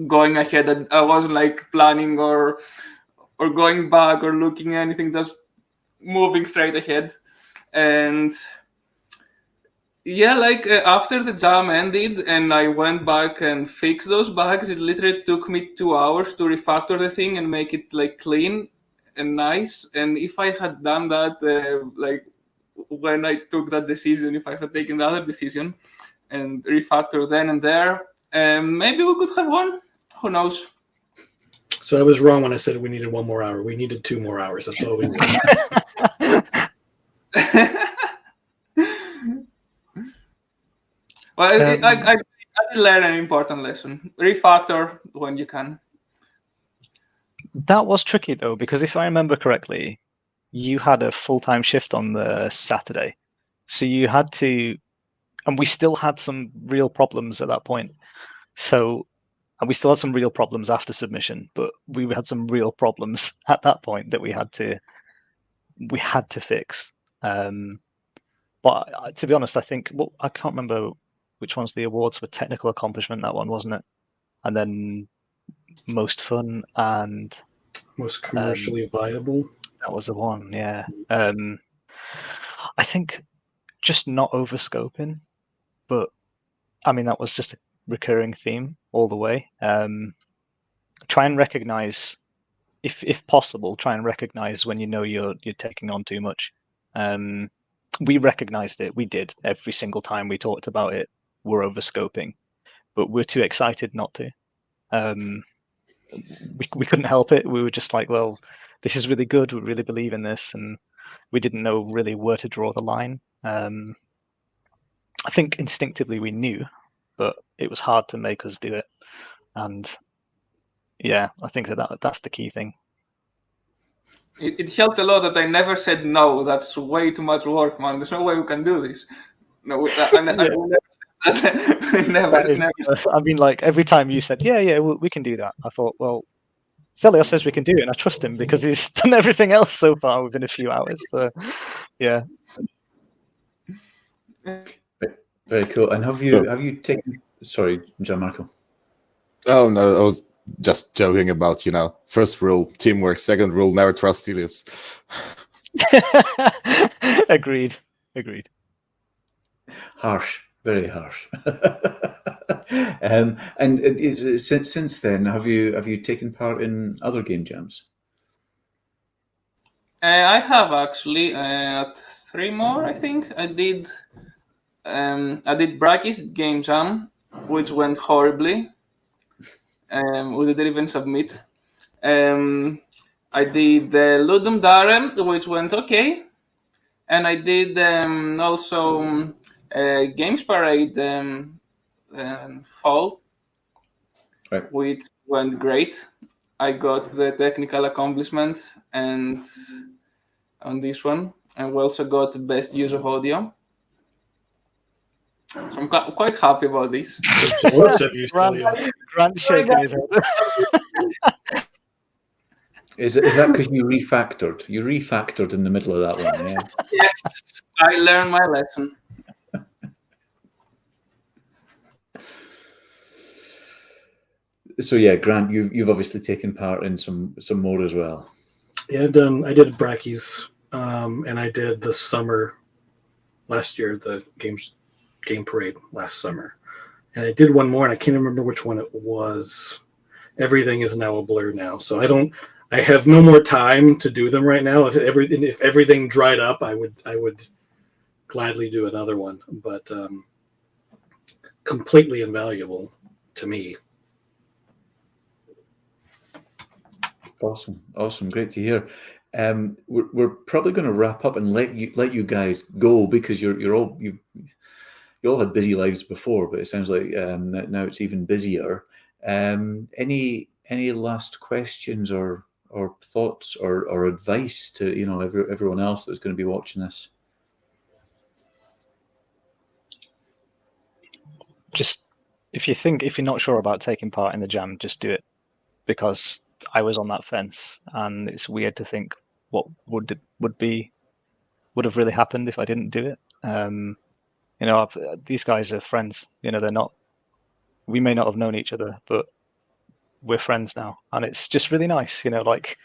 going ahead and I wasn't planning or going back or looking at anything, just moving straight ahead. And yeah, after the jam ended and I went back and fixed those bugs, it literally took me 2 hours to refactor the thing and make it clean and nice. And if I had done that, when I took that decision, if I had taken the other decision and refactor then and there, maybe we could have won. Who knows? So I was wrong when I said we needed 1 more hour. We needed 2 more hours. That's all we needed. Well, I did learn an important lesson. Refactor when you can. That was tricky, though, because if I remember correctly, you had a full-time shift on the Saturday. So you had to, and we still had some real problems at that point. So, and we still had some real problems after submission, but we had some real problems at that point that we had to fix. But to be honest, I think, I can't remember which ones the awards were. Technical accomplishment, that one, wasn't it? And then most fun and Most commercially viable. That was the one, yeah. I think just not overscoping, but I mean that was just a recurring theme all the way. Try and recognize, if possible, try and recognize when you know you're taking on too much. We recognized it. We did every single time we talked about it. We're overscoping, but we're too excited not to. We couldn't help it. We were just like, well, this is really good. We really believe in this, and we didn't know really where to draw the line. I think instinctively we knew, but it was hard to make us do it. And yeah, I think that's the key thing. It helped a lot that I never said no. That's way too much work, man. There's no way we can do this. No, I never. I mean, like every time you said, yeah, we can do that. I thought, well, Celio says we can do it, and I trust him because he's done everything else so far within a few hours. So, yeah. Very cool. And have you taken? Sorry, Gianmarco. Oh no, I was just joking about, first rule, teamwork. Second rule, never trust Elias. Agreed. Harsh, very harsh. And since then, have you taken part in other game jams? I have actually at 3 more. I think I did. I did Bracky's game jam, which went horribly. We didn't even submit. I did Ludum Dare, which went okay, and I did also Games Parade Fall, right, which went great. I got the technical accomplishment and on this one, and we also got best use of audio. So I'm quite happy about this. Grant shaking his head. Is that because you refactored? You refactored in the middle of that one, yeah? Yes, I learned my lesson. So yeah, Grant, you've obviously taken part in some more as well. Yeah, I did Brackies, and I did the summer last year, the game parade last summer, and I did one more, and I can't remember which one it was. Everything is now a blur now, so I have no more time to do them right now. If everything dried up, I would gladly do another one, but completely invaluable to me. Awesome, great to hear. We're probably going to wrap up and let you guys go because you all had busy lives before, but it sounds like now it's even busier. Any last questions or thoughts or advice to everyone else that's going to be watching this? Just if you're not sure about taking part in the jam, just do it, because I was on that fence, and it's weird to think what would have really happened if I didn't do it. These guys are friends. They're not. We may not have known each other, but we're friends now, and it's just really nice. Like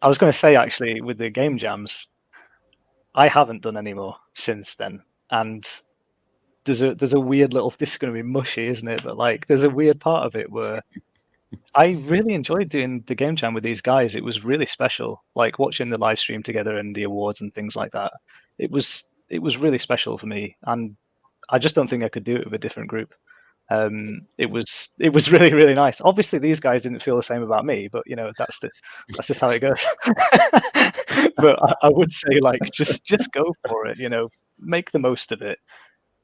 I was going to say, actually, with the game jams, I haven't done any more since then, and there's a weird little. This is going to be mushy, isn't it? But like, there's a weird part of it where I really enjoyed doing the game jam with these guys. It was really special, like watching the live stream together and the awards and things like that. It was really special for me, and I just don't think I could do it with a different group. It was really, really nice. Obviously, these guys didn't feel the same about me, but that's just how it goes. But I would say, like, just go for it. Make the most of it.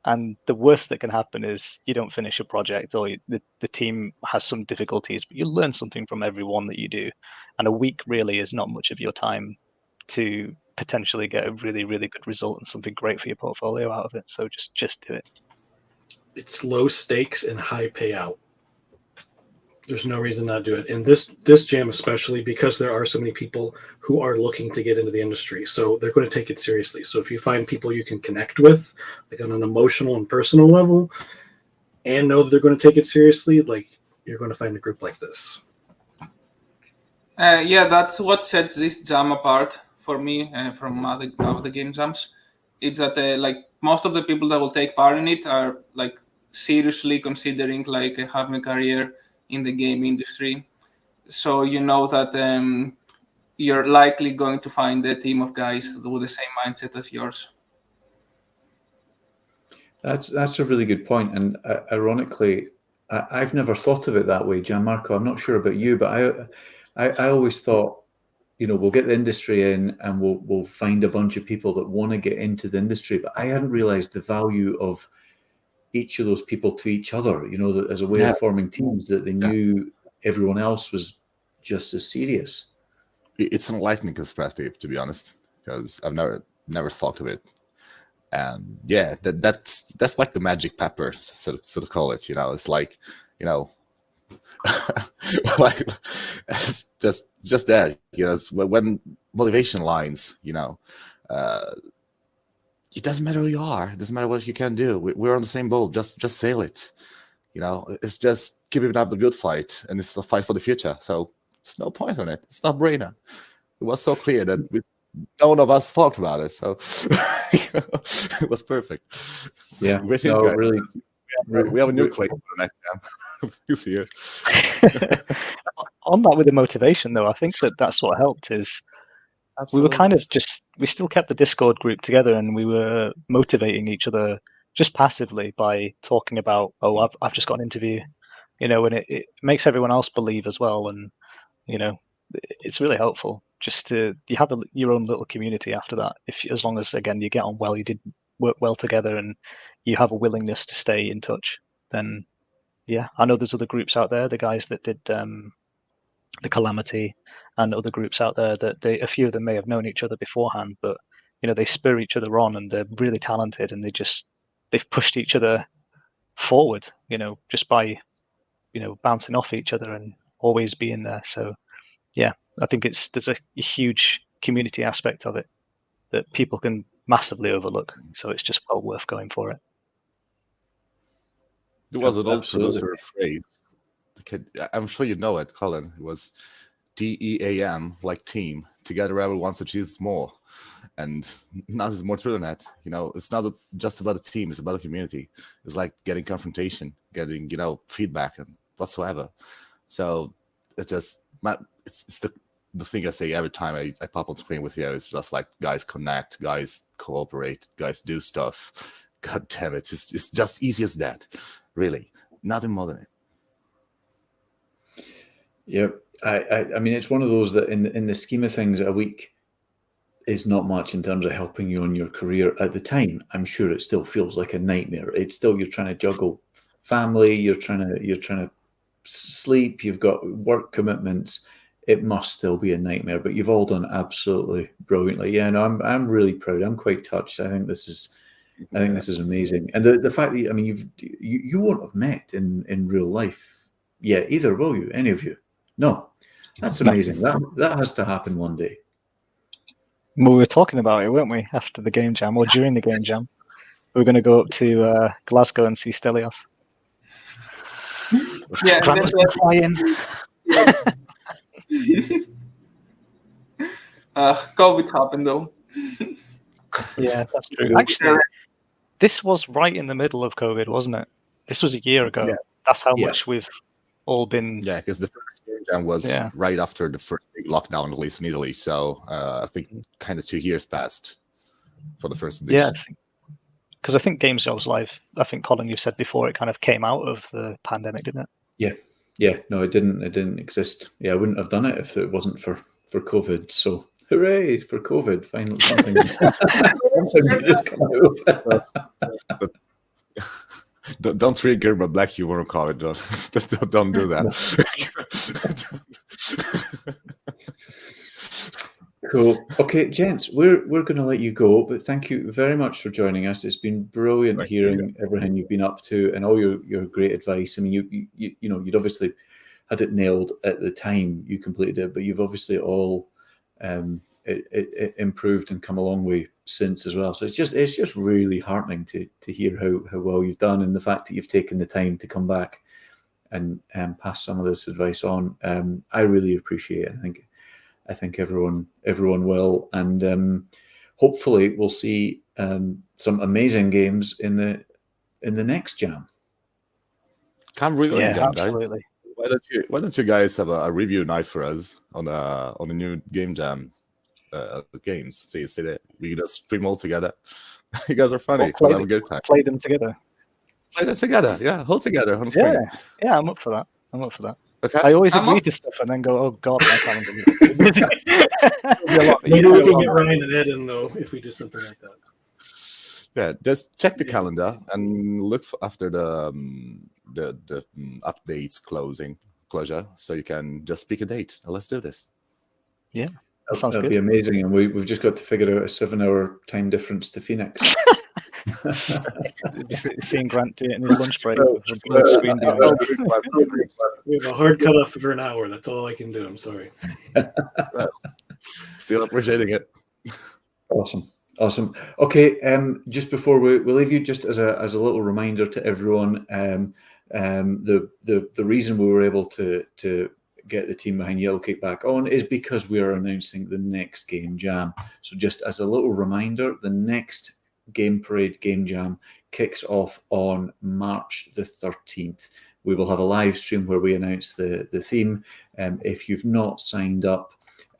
And the worst that can happen is you don't finish a project, or the team has some difficulties, but you learn something from every one that you do. And a week really is not much of your time to potentially get a really, really good result and something great for your portfolio out of it. So just do it. It's low stakes and high payout. There's no reason not to do it. And this jam especially, because there are so many people who are looking to get into the industry. So they're going to take it seriously. So if you find people you can connect with, like on an emotional and personal level, and know that they're going to take it seriously, like, you're going to find a group like this. Yeah, that's what sets this jam apart for me from other game jams. It's that like most of the people that will take part in it are like seriously considering like having a career in the game industry. So you know that you're likely going to find a team of guys with the same mindset as yours. That's a really good point, and ironically, I've never thought of it that way, Gianmarco. I'm not sure about you, but I always thought, we'll get the industry in and we'll find a bunch of people that want to get into the industry. But I hadn't realized the value of each of those people to each other, that as a way of forming teams, that they knew everyone else was just as serious. It's an enlightening perspective, to be honest, because I've never thought of it. And yeah, that's like the magic pepper, so to call it. It's like, like it's just that, it's when motivation lines, it doesn't matter who you are, it doesn't matter what you can do. We're on the same boat. Just sail it. It's just keeping up the good fight, and it's the fight for the future. So it's no point on it. It's not brainer. It was so clear that none of us talked about it, so it was perfect. Yeah, really. We have a new claim for the next time. You see it. On that with the motivation, though, I think that's what helped is Absolutely. we were kind of we still kept the Discord group together, and we were motivating each other just passively by talking about, I've just got an interview, and it makes everyone else believe as well, and it's really helpful just you have your own little community after that. As long as, again, you get on well, you did work well together, and you have a willingness to stay in touch, then yeah, I know there's other groups out there, the guys that did the Calamity, and other groups out there that a few of them may have known each other beforehand, but they spur each other on, and they're really talented, and they've pushed each other forward, just by bouncing off each other and always being there. So yeah, I think there's a huge community aspect of it that people can massively overlook. So it's just well worth going for it. There was an old producer phrase. I'm sure you know it, Colin. It was DEAM, like team. Together, everyone achieves more. And nothing is more true than that. It's not just about a team. It's about a community. It's like getting confrontation, getting feedback and whatsoever. So it's just it's the thing I say every time I pop on screen with you. It's just like, guys connect, guys cooperate, guys do stuff. God damn it! It's just easy as that. Really, nothing more than it. Yeah, I mean, it's one of those that in the scheme of things, a week is not much in terms of helping you on your career. At the time, I'm sure it still feels like a nightmare. It's still, you're trying to juggle family, you're trying to sleep, you've got work commitments. It must still be a nightmare, but you've all done absolutely brilliantly. Yeah, no, I'm really proud. I'm quite touched. I think this is amazing. And the fact that, I mean, you won't have met in real life yet either, will you? Any of you? No. That's amazing. That has to happen one day. Well, we were talking about it, weren't we, after the game jam, or during the game jam? We were going to go up to Glasgow and see Stelios. Yeah, Grant was flying. COVID happened, though. Yeah, that's true. Actually, this was right in the middle of COVID, wasn't it? This was a year ago. Yeah. That's how much we've all been. Yeah, because the first game jam was right after the first big lockdown, at least in Italy. So I think kind of 2 years passed for the first edition. Yeah, because I think Games Jobs Live, I think, Colin, you said before, it kind of came out of the pandemic, didn't it? Yeah. No, it didn't exist. Yeah, I wouldn't have done it if it wasn't for COVID. So hooray for COVID! Finally, something just come out of. Don't trigger my black humor on COVID. Don't do that. Cool. Okay, gents, we're going to let you go, but thank you very much for joining us. It's been brilliant hearing everything you've been up to and all your great advice. I mean, you'd obviously had it nailed at the time you completed it, but you've obviously all it improved and come a long way since as well. So it's just really heartening to hear how well you've done, and the fact that you've taken the time to come back and pass some of this advice on. I really appreciate it. I think I think everyone will, and hopefully we'll see some amazing games in the next jam. Can't really, Yeah, guys. absolutely. Why don't you guys have a review night for us on a new game jam games? See that we can just stream all together. You guys are funny. We'll have a good time. Play them together. Play this together. Yeah, all together on screen. Yeah, I'm up for that. Okay. I always agree to stuff and then go, oh god, my calendar. Maybe we can get Ryan and Ed in though if we do something like that. Yeah, just check the calendar and look after the updates closure, so you can just pick a date. Let's do this. Yeah, that sounds That'd good. be amazing, and we've just got to figure out a 7-hour time difference to Phoenix. Just seeing Grant do it in his lunch break. We have a hard cutoff for an hour. That's all I can do. I'm sorry. Still appreciating it. Awesome. Okay, just before we leave you, just as a little reminder to everyone, the reason we were able to get the team behind Yellowcake back on is because we are announcing the next game jam. So just as a little reminder, the next Game Parade Game Jam kicks off on March the 13th. We will have a live stream where we announce the theme. If you've not signed up,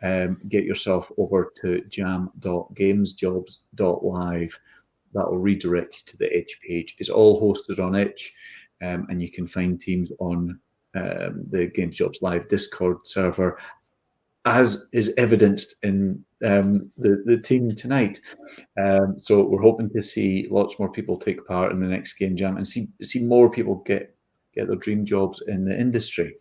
get yourself over to jam.gamesjobs.live. That will redirect you to the Itch page. It's all hosted on Itch, and you can find teams on the Games Jobs Live Discord server, as is evidenced in the team tonight. So we're hoping to see lots more people take part in the next game jam and see more people get their dream jobs in the industry.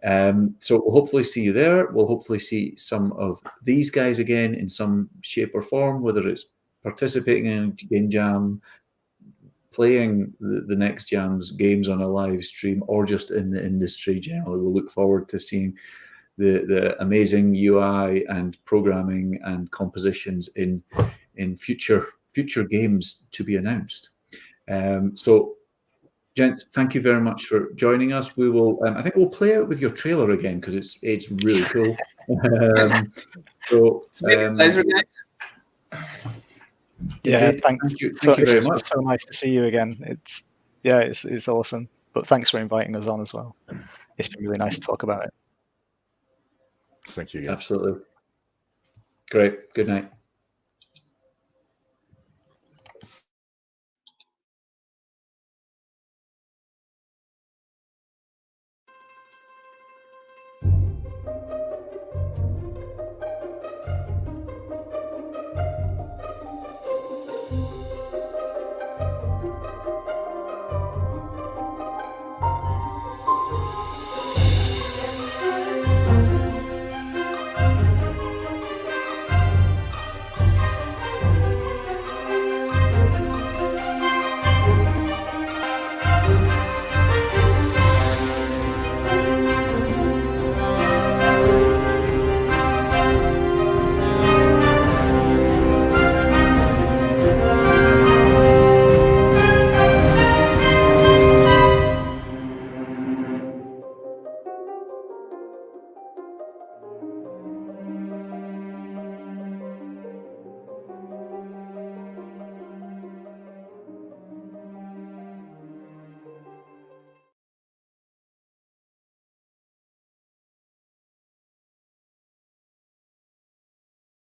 So we'll hopefully see you there. We'll hopefully see some of these guys again in some shape or form, whether it's participating in a game jam, playing the next jam's games on a live stream, or just in the industry generally. We'll look forward to seeing the amazing UI and programming and compositions in future games to be announced. So, gents, thank you very much for joining us. We will, I think we'll play out with your trailer again because it's really cool. It's been a pleasure, guys. Yeah, thanks. Thank you very much. It's so nice to see you again. It's awesome. But thanks for inviting us on as well. It's been really nice to talk about it. Thank you, guys. Absolutely. Great. Good night.